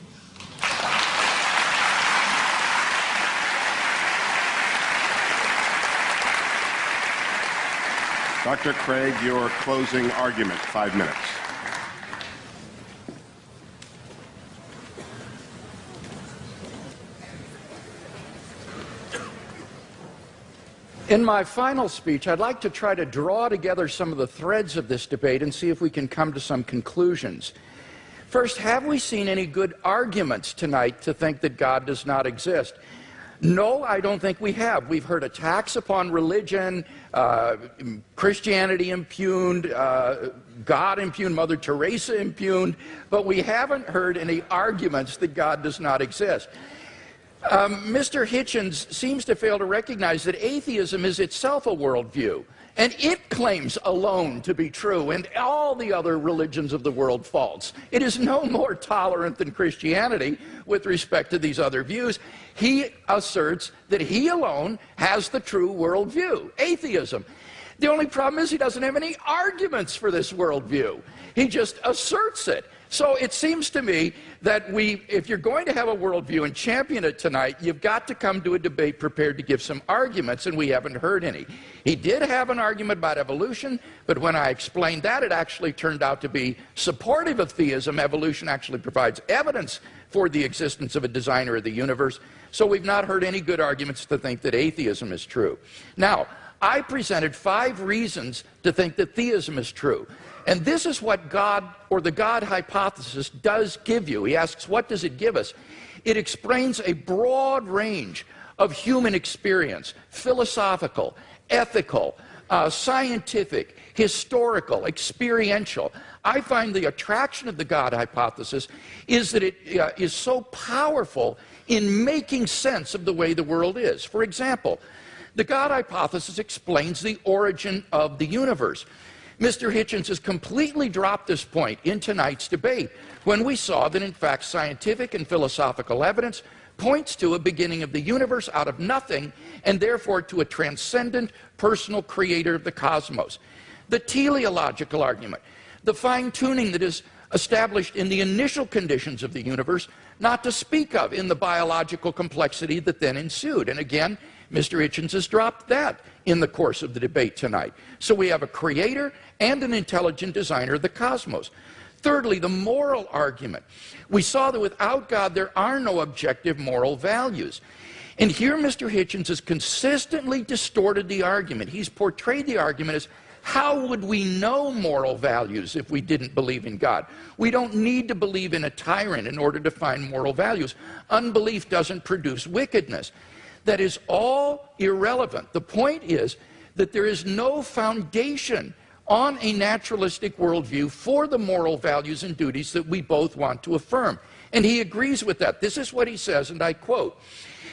Dr. Craig, your closing argument, 5 minutes. In my final speech, I'd like to try to draw together some of the threads of this debate and see if we can come to some conclusions. First, have we seen any good arguments tonight to think that God does not exist? No, I don't think we have. We've heard attacks upon religion, Christianity impugned, God impugned, Mother Teresa impugned, but we haven't heard any arguments that God does not exist. Mr. Hitchens seems to fail to recognize that atheism is itself a worldview, and it claims alone to be true, and all the other religions of the world false. It is no more tolerant than Christianity with respect to these other views. He asserts that he alone has the true worldview, atheism. The only problem is he doesn't have any arguments for this worldview. He just asserts it. So it seems to me that if you're going to have a worldview and champion it tonight, you've got to come to a debate prepared to give some arguments, and we haven't heard any. He did have an argument about evolution, but when I explained that, it actually turned out to be supportive of theism. Evolution actually provides evidence for the existence of a designer of the universe. So we've not heard any good arguments to think that atheism is true. Now, I presented 5 reasons to think that theism is true. And this is what God, or the God hypothesis, does give you. He asks, what does it give us? It explains a broad range of human experience, philosophical, ethical, scientific, historical, experiential. I find the attraction of the God hypothesis is that it is so powerful in making sense of the way the world is. For example, the God hypothesis explains the origin of the universe. Mr. Hitchens has completely dropped this point in tonight's debate when we saw that, in fact, scientific and philosophical evidence points to a beginning of the universe out of nothing, and therefore to a transcendent personal creator of the cosmos. The teleological argument, the fine-tuning that is established in the initial conditions of the universe, not to speak of in the biological complexity that then ensued. And again, Mr. Hitchens has dropped that in the course of the debate tonight. So we have a creator and an intelligent designer of the cosmos. Thirdly, the moral argument. We saw that without God, there are no objective moral values. And here Mr. Hitchens has consistently distorted the argument. He's portrayed the argument as, how would we know moral values if we didn't believe in God? We don't need to believe in a tyrant in order to find moral values. Unbelief doesn't produce wickedness. That is all irrelevant. The point is that there is no foundation on a naturalistic worldview for the moral values and duties that we both want to affirm. And he agrees with that. This is what he says, and I quote.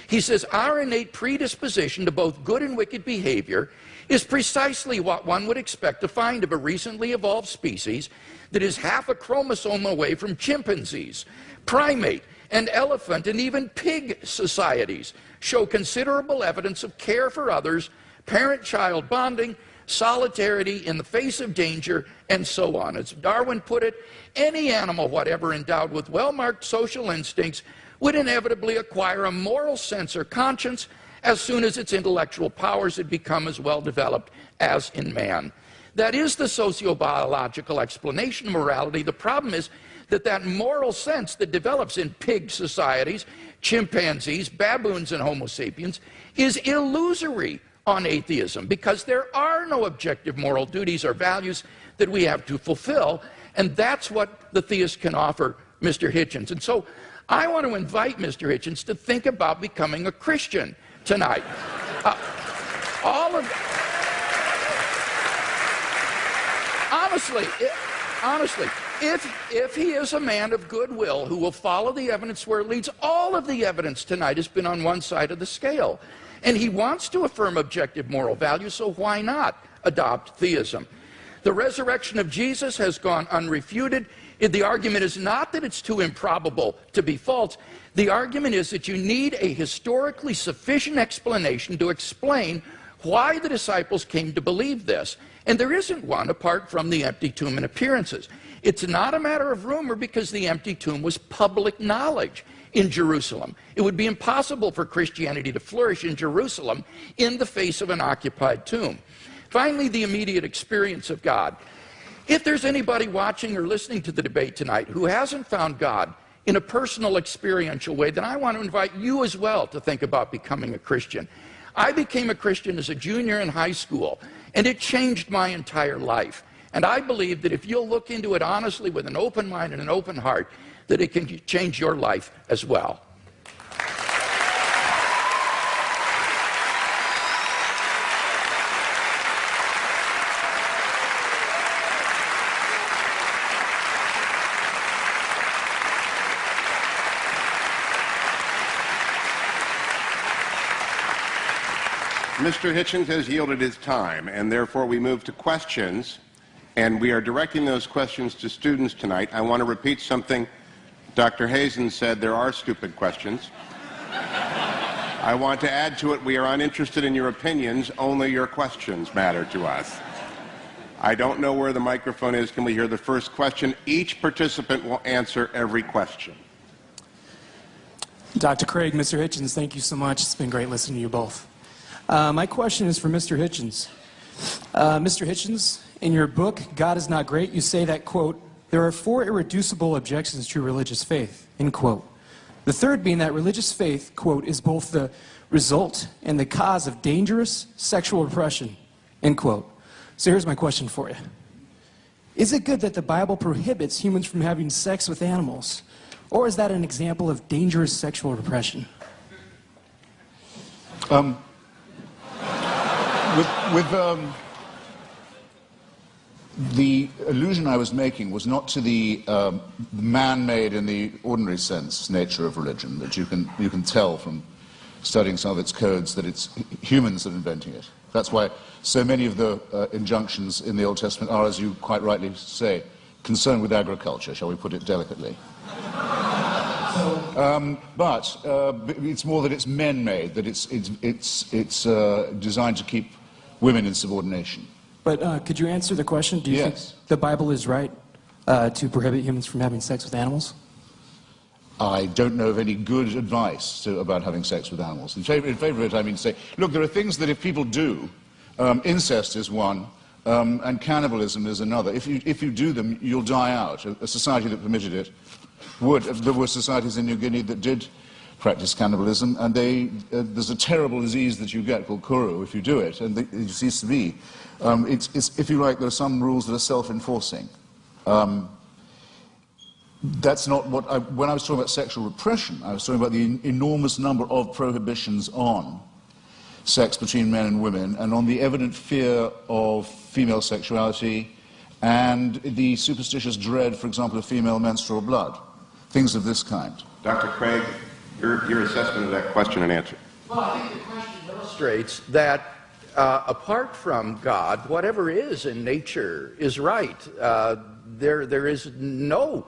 He says, our innate predisposition to both good and wicked behavior is precisely what one would expect to find of a recently evolved species that is half a chromosome away from chimpanzees, primate, and elephant, and even pig societies show considerable evidence of care for others, parent-child bonding, solidarity in the face of danger, and so on. As Darwin put it, any animal whatever endowed with well-marked social instincts would inevitably acquire a moral sense or conscience as soon as its intellectual powers had become as well developed as in man. That is the sociobiological explanation of morality. The problem is that that moral sense that develops in pig societies, chimpanzees, baboons, and Homo sapiens is illusory on atheism, because there are no objective moral duties or values that we have to fulfill, and that's what the theist can offer Mr. Hitchens. And so I want to invite Mr. Hitchens to think about becoming a Christian tonight. All of honestly, if he is a man of goodwill who will follow the evidence where it leads, all of the evidence tonight has been on one side of the scale. And he wants to affirm objective moral values, so why not adopt theism? The resurrection of Jesus has gone unrefuted. The argument is not that it's too improbable to be false. The argument is that you need a historically sufficient explanation to explain why the disciples came to believe this. And there isn't one apart from the empty tomb and appearances. It's not a matter of rumor because the empty tomb was public knowledge in Jerusalem. It would be impossible for Christianity to flourish in Jerusalem in the face of an occupied tomb. Finally, the immediate experience of God. If there's anybody watching or listening to the debate tonight who hasn't found God in a personal, experiential way, then I want to invite you as well to think about becoming a Christian. I became a Christian as a junior in high school, and it changed my entire life. And I believe that if you'll look into it honestly with an open mind and an open heart, that it can change your life as well. Mr. Hitchens has yielded his time, and therefore we move to questions, and we are directing those questions to students tonight. I want to repeat something Dr. Hazen said: there are stupid questions. I want to add to it, we are uninterested in your opinions, only your questions matter to us. I don't know where the microphone is. Can we hear the first question? Each participant will answer every question. Dr. Craig, Mr. Hitchens, thank you so much. It's been great listening to you both. My question is for Mr. Hitchens. Mr. Hitchens, in your book, God is Not Great, you say that, quote, there are 4 irreducible objections to religious faith, end quote. The third being that religious faith, quote, is both the result and the cause of dangerous sexual repression, end quote. So here's my question for you. Is it good that the Bible prohibits humans from having sex with animals? Or is that an example of dangerous sexual repression? The allusion I was making was not to the man-made in the ordinary sense nature of religion, that you can tell from studying some of its codes that it's humans that are inventing it. That's why so many of the injunctions in the Old Testament are, as you quite rightly say, concerned with agriculture, shall we put it delicately. But it's more that it's men-made, that it's designed to keep women in subordination. But could you answer the question? Do you think the Bible is right to prohibit humans from having sex with animals? I don't know of any good advice about having sex with animals. In favor of it, I mean to say, look, there are things that if people do, incest is one, and cannibalism is another. If you do them, you'll die out. A society that permitted it would. There were societies in New Guinea that did practice cannibalism, and there's a terrible disease that you get called kuru if you do it, and it seems to be. If you like, there are some rules that are self-enforcing. That's not what when I was talking about sexual repression, I was talking about the enormous number of prohibitions on sex between men and women, and on the evident fear of female sexuality, and the superstitious dread, for example, of female menstrual blood. Things of this kind. Dr. Craig, your assessment of that question and answer. Well, I think the question illustrates that apart from God, whatever is in nature is right. There is no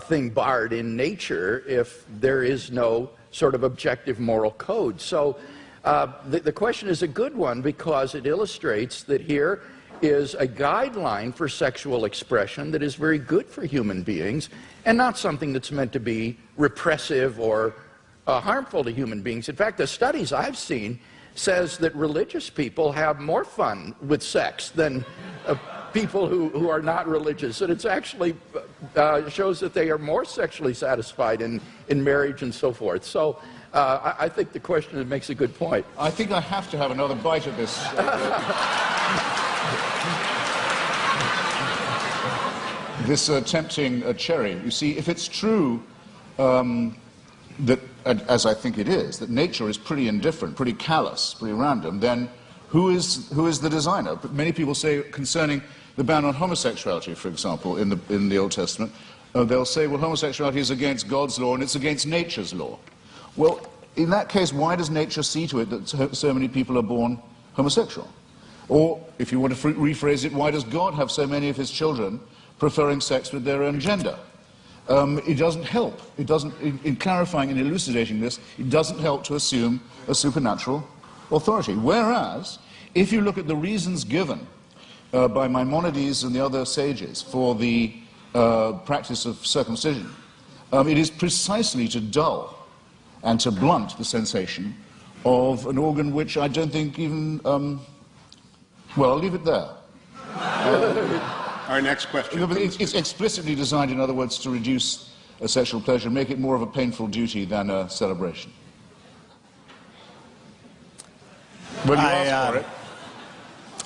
thing barred in nature if there is no sort of objective moral code. So the question is a good one because it illustrates that here is a guideline for sexual expression that is very good for human beings and not something that's meant to be repressive or harmful to human beings. In fact, the studies I've seen says that religious people have more fun with sex than people who are not religious. And it's actually shows that they are more sexually satisfied in marriage and so forth. So I think the question makes a good point. I think I have to have another bite of this. This tempting cherry. You see, if it's true that, as I think it is, that nature is pretty indifferent, pretty callous, pretty random, then who is the designer? But many people say concerning the ban on homosexuality, for example, in the Old Testament, they'll say, well, homosexuality is against God's law and it's against nature's law. Well, in that case, why does nature see to it that so many people are born homosexual? Or, if you want to rephrase it, why does God have so many of his children preferring sex with their own gender? It doesn't help. It doesn't, in clarifying and elucidating this, it doesn't help to assume a supernatural authority. Whereas, if you look at the reasons given by Maimonides and the other sages for the practice of circumcision, it is precisely to dull and to blunt the sensation of an organ which I don't think even... well, I'll leave it there. Our next question. It's explicitly designed, in other words, to reduce a sexual pleasure, make it more of a painful duty than a celebration. When you ask for it.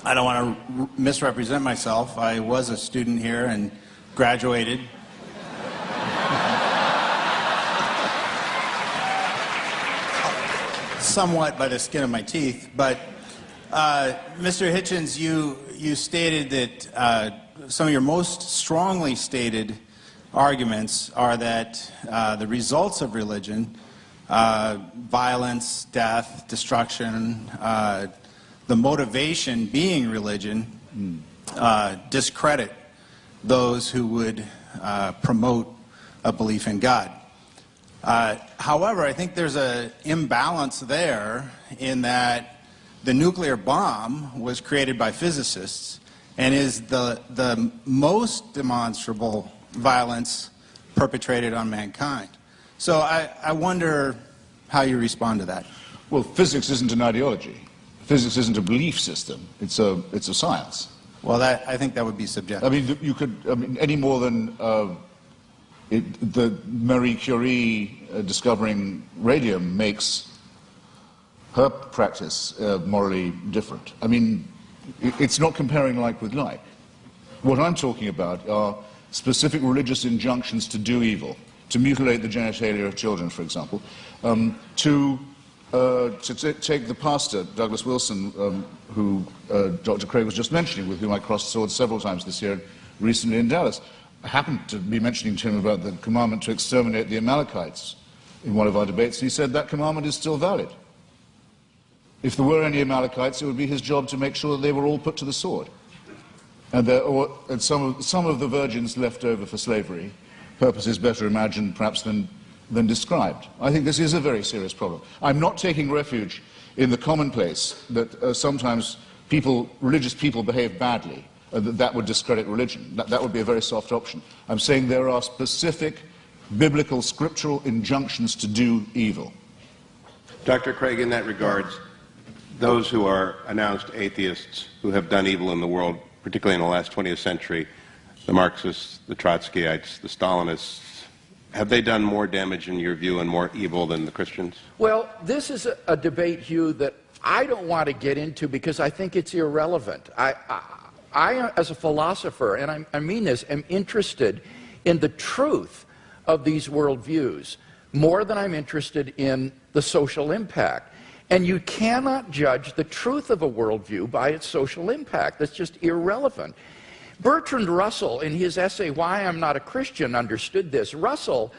I don't want to misrepresent myself. I was a student here and graduated. Somewhat by the skin of my teeth, but Mr. Hitchens, you stated that some of your most strongly stated arguments are that the results of religion, violence, death, destruction, the motivation being religion, discredit those who would promote a belief in God. However, I think there's an imbalance there in that the nuclear bomb was created by physicists and is the most demonstrable violence perpetrated on mankind. So I wonder how you respond to that. Well, physics isn't an ideology. Physics isn't a belief system. It's a science. Well, I think that would be subjective. I mean, you could, any more than the Marie Curie discovering radium makes her practice morally different. I mean, it's not comparing like with like. What I'm talking about are specific religious injunctions to do evil, to mutilate the genitalia of children, for example, to take the pastor, Douglas Wilson, who Dr. Craig was just mentioning, with whom I crossed swords several times this year, recently in Dallas. I happened to be mentioning to him about the commandment to exterminate the Amalekites in one of our debates, and he said that commandment is still valid. If there were any Amalekites, it would be his job to make sure that they were all put to the sword. And some of the virgins left over for slavery, purposes better imagined perhaps than described. I think this is a very serious problem. I'm not taking refuge in the commonplace that sometimes religious people behave badly, that would discredit religion. That would be a very soft option. I'm saying there are specific biblical, scriptural injunctions to do evil. Dr. Craig, in that regards, those who are announced atheists who have done evil in the world, particularly in the last 20th century, the Marxists, the Trotskyites, the Stalinists, have they done more damage in your view and more evil than the Christians? Well, this is a debate, Hugh, that I don't want to get into because I think it's irrelevant. I as a philosopher, and I mean this, am interested in the truth of these worldviews more than I'm interested in the social impact. And you cannot judge the truth of a worldview by its social impact. That's just irrelevant. Bertrand Russell, in his essay, Why I'm Not a Christian, understood this. Russell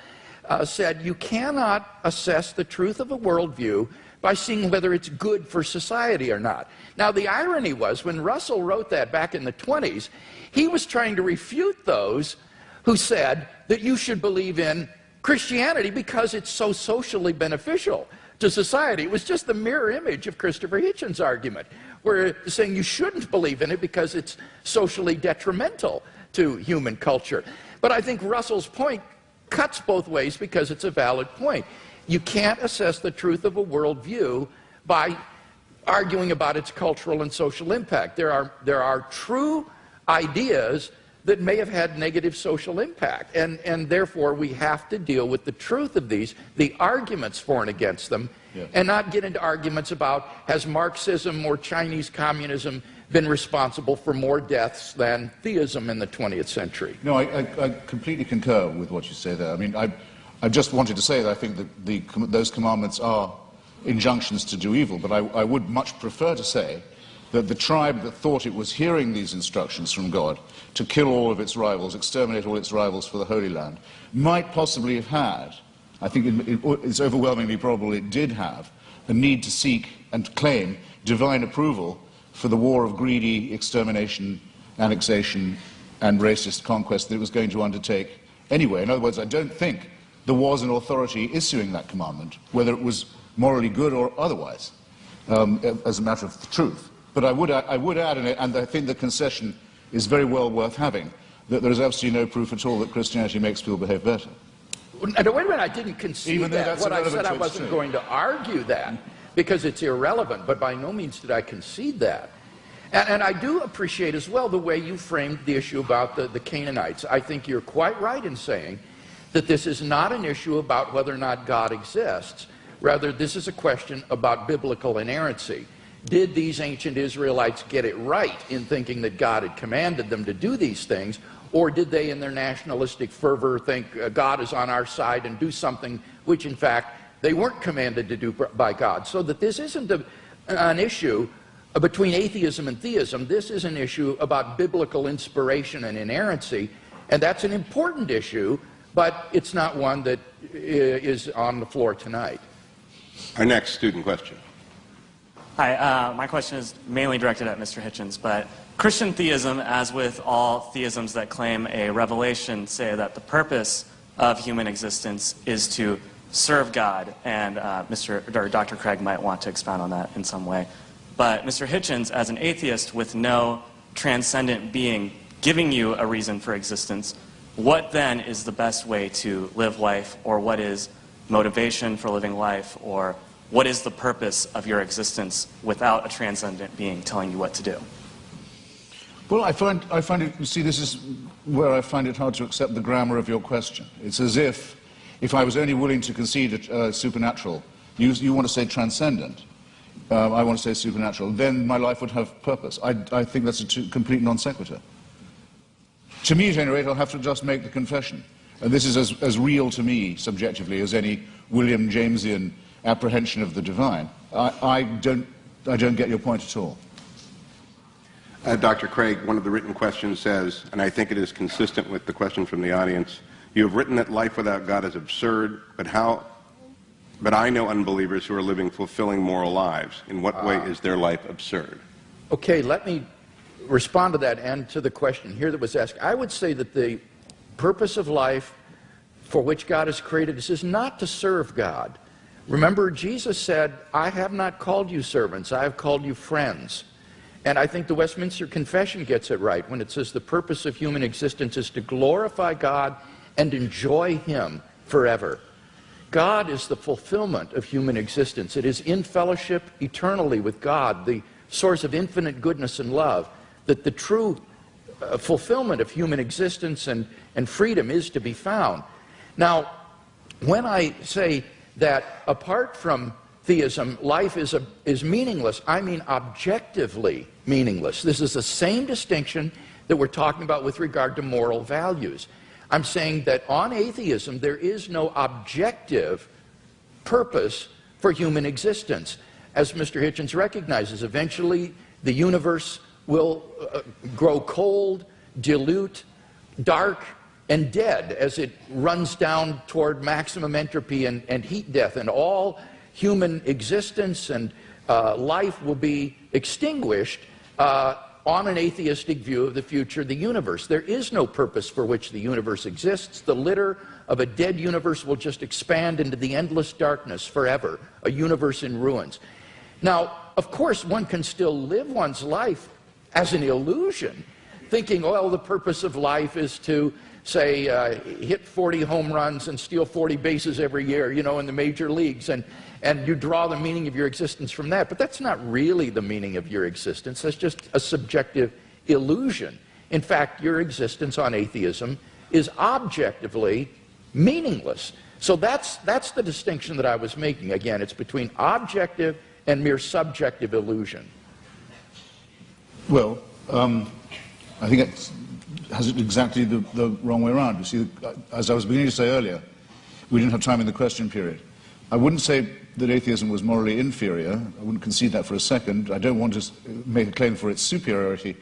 said, you cannot assess the truth of a worldview by seeing whether it's good for society or not. Now, the irony was, when Russell wrote that back in the 20s, he was trying to refute those who said that you should believe in Christianity because it's so socially beneficial to society. It was just the mirror image of Christopher Hitchens' argument, where saying you shouldn't believe in it because it's socially detrimental to human culture. But I think Russell's point cuts both ways because it's a valid point. You can't assess the truth of a worldview by arguing about its cultural and social impact. There are true ideas that may have had negative social impact, and therefore we have to deal with the truth of these, the arguments for and against them, yes, and not get into arguments about has Marxism or Chinese communism been responsible for more deaths than theism in the 20th century. No, I completely concur with what you say there. I mean, I just wanted to say that I think that those commandments are injunctions to do evil, but I would much prefer to say that the tribe that thought it was hearing these instructions from God to kill all of its rivals, exterminate all its rivals for the Holy Land, might possibly have had, I think it's overwhelmingly probable it did have, a need to seek and claim divine approval for the war of greedy extermination, annexation, and racist conquest that it was going to undertake anyway. In other words, I don't think there was an authority issuing that commandment, whether it was morally good or otherwise, as a matter of truth. But I would add, and I think the concession is very well worth having, that there is absolutely no proof at all that Christianity makes people behave better. Wait a minute, I didn't concede that. What I said, I wasn't going to argue that, because it's irrelevant, but by no means did I concede that. And I do appreciate as well the way you framed the issue about the Canaanites. I think you're quite right in saying that this is not an issue about whether or not God exists. Rather, this is a question about biblical inerrancy. Did these ancient Israelites get it right in thinking that God had commanded them to do these things, or did they, in their nationalistic fervor, think God is on our side and do something which, in fact, they weren't commanded to do by God? So that this isn't an issue between atheism and theism. This is an issue about biblical inspiration and inerrancy, and that's an important issue, but it's not one that is on the floor tonight. Our next student question. Hi, my question is mainly directed at Mr. Hitchens, but Christian theism, as with all theisms that claim a revelation, say that the purpose of human existence is to serve God, and Dr. Craig might want to expound on that in some way. But Mr. Hitchens, as an atheist with no transcendent being giving you a reason for existence, what then is the best way to live life, or what is motivation for living life, or what is the purpose of your existence without a transcendent being telling you what to do? Well, I find it, you see, this is where I find it hard to accept the grammar of your question. It's as if I was only willing to concede supernatural, you want to say transcendent, I want to say supernatural, then my life would have purpose. I think that's a complete non sequitur. To me, at any rate, I'll have to just make the confession. And this is as real to me, subjectively, as any William Jamesian apprehension of the divine. I don't get your point at all. Dr. Craig, one of the written questions says, and I think it is consistent with the question from the audience, you have written that life without God is absurd, but I know unbelievers who are living fulfilling moral lives. In what way is their life absurd? Okay, let me respond to that and to the question here that was asked. I would say that the purpose of life for which God has created us is not to serve God. Remember, Jesus said, I have not called you servants, I have called you friends. And I think the Westminster Confession gets it right when it says the purpose of human existence is to glorify God and enjoy Him forever. God is the fulfillment of human existence. It is in fellowship eternally with God, the source of infinite goodness and love, that the true fulfillment of human existence and freedom is to be found. Now, when I say that apart from theism, life is meaningless, I mean objectively meaningless. This is the same distinction that we're talking about with regard to moral values. I'm saying that on atheism, there is no objective purpose for human existence. As Mr. Hitchens recognizes, eventually the universe will grow cold, dilute, dark, and dead as it runs down toward maximum entropy and heat death, and all human existence and life will be extinguished on an atheistic view of the future of the universe. There is no purpose for which the universe exists. The litter of a dead universe will just expand into the endless darkness forever, a universe in ruins. Now, of course, one can still live one's life as an illusion, thinking, well, the purpose of life is to, say, hit 40 home runs and steal 40 bases every year, you know, in the major leagues, and you draw the meaning of your existence from that. But that's not really the meaning of your existence. That's just a subjective illusion. In fact, your existence on atheism is objectively meaningless. So that's the distinction that I was making. Again, it's between objective and mere subjective illusion. Well, I think it has it exactly the wrong way around. You see, as I was beginning to say earlier, We didn't have time in the question period. I wouldn't say that atheism was morally inferior. I wouldn't concede that for a second. I don't want to make a claim for its superiority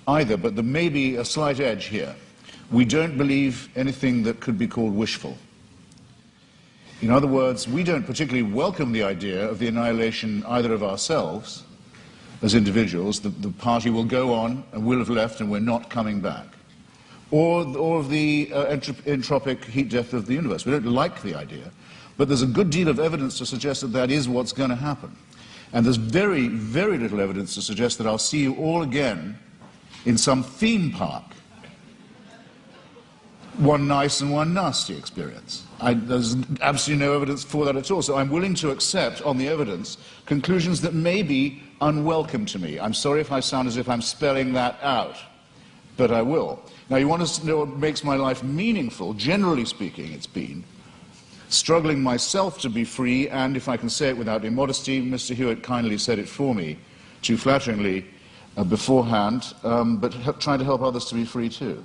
either, but there may be a slight edge here. We don't believe anything that could be called wishful. In other words, we don't particularly welcome the idea of the annihilation either of ourselves as individuals, the party will go on and will have left and we're not coming back, or of the entropic heat death of the universe. We don't like the idea, but there's a good deal of evidence to suggest that that is what's going to happen. And there's very, very little evidence to suggest that I'll see you all again in some theme park. One nice and one nasty experience. There's absolutely no evidence for that at all. So I'm willing to accept, on the evidence, conclusions that may be unwelcome to me. I'm sorry if I sound as if I'm spelling that out, but I will. Now, you want to know what makes my life meaningful? Generally speaking, it's been struggling myself to be free, and if I can say it without immodesty, Mr. Hewitt kindly said it for me, too flatteringly, beforehand, but trying to help others to be free too.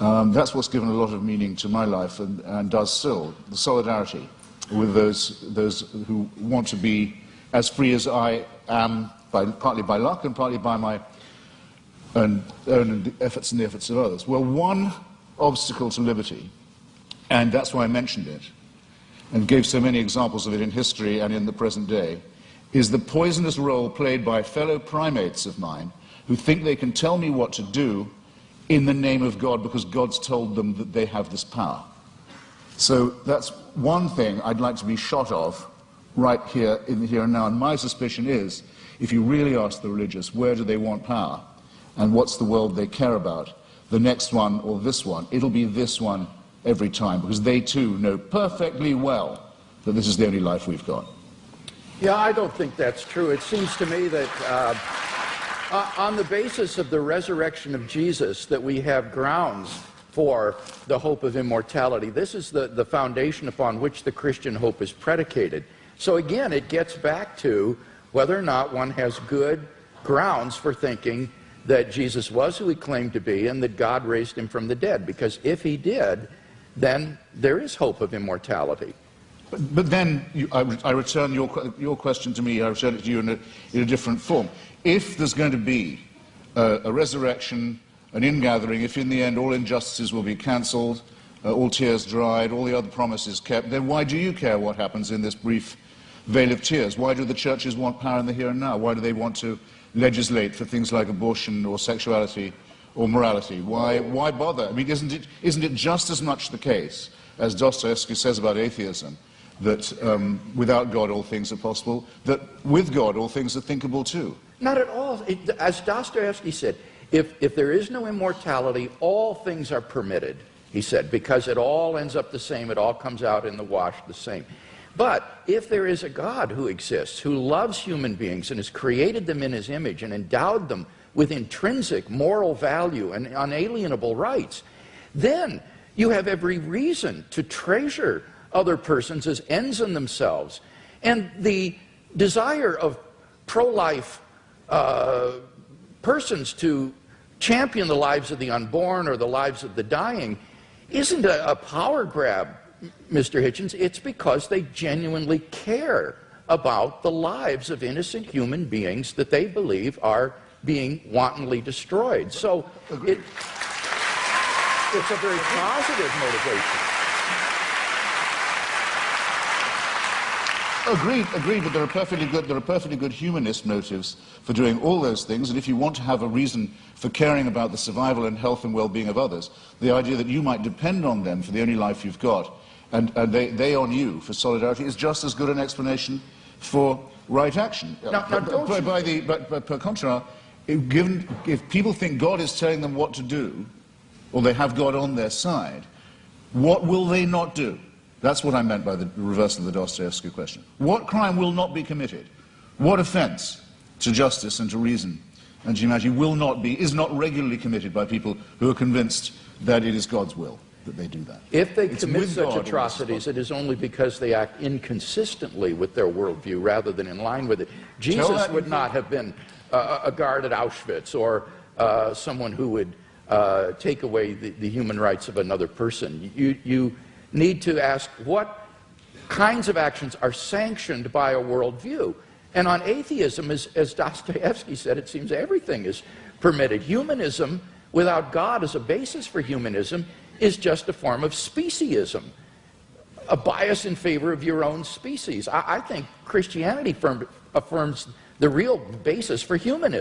That's what's given a lot of meaning to my life, and does still, the solidarity with those who want to be as free as I am, partly by luck and partly by my own efforts and the efforts of others. Well, one obstacle to liberty, and that's why I mentioned it, and gave so many examples of it in history and in the present day, is the poisonous role played by fellow primates of mine who think they can tell me what to do in the name of God because God's told them that they have this power. So that's one thing I'd like to be shot of right here in the here and now. And my suspicion is, if you really ask the religious where do they want power and what's the world they care about, the next one or this one, it'll be this one every time, because they too know perfectly well that this is the only life we've got. Yeah, I don't think that's true. It seems to me that on the basis of the resurrection of Jesus, that we have grounds for the hope of immortality. This is the foundation upon which the Christian hope is predicated. So again, it gets back to whether or not one has good grounds for thinking that Jesus was who he claimed to be and that God raised him from the dead. Because if he did, then there is hope of immortality. But then I return your question to me, I return it to you in a different form. If there's going to be a resurrection, an ingathering, if in the end all injustices will be cancelled, all tears dried, all the other promises kept, then why do you care what happens in this brief veil of tears? Why do the churches want power in the here and now? Why do they want to legislate for things like abortion or sexuality or morality? Why bother? I mean, isn't it just as much the case, as Dostoevsky says about atheism, that without God all things are possible, that with God all things are thinkable too? Not at all. As Dostoevsky said, if there is no immortality, all things are permitted, he said, because it all ends up the same, it all comes out in the wash the same. But if there is a God who exists, who loves human beings and has created them in his image and endowed them with intrinsic moral value and unalienable rights, then you have every reason to treasure other persons as ends in themselves. And the desire of pro-life persons to champion the lives of the unborn or the lives of the dying isn't a power grab, Mr. Hitchens. It's because they genuinely care about the lives of innocent human beings that they believe are being wantonly destroyed. So it's a very positive motivation. Agreed, but there are perfectly good humanist motives for doing all those things, and if you want to have a reason for caring about the survival and health and well-being of others, the idea that you might depend on them for the only life you've got, and they on you for solidarity, is just as good an explanation for right action. But per contra, if people think God is telling them what to do, or they have God on their side, what will they not do? That's what I meant by the reversal of the Dostoevsky question. What crime will not be committed? What offense to justice and to reason and to humanity is not regularly committed by people who are convinced that it is God's will that they do that? If they commit such atrocities, it is only because they act inconsistently with their worldview rather than in line with it. Jesus would not have been a guard at Auschwitz or someone who would take away the human rights of another person. need to ask what kinds of actions are sanctioned by a worldview. And on atheism, as Dostoevsky said, it seems everything is permitted. Humanism, without God as a basis for humanism, is just a form of speciesism, a bias in favor of your own species. I think Christianity affirms the real basis for humanism.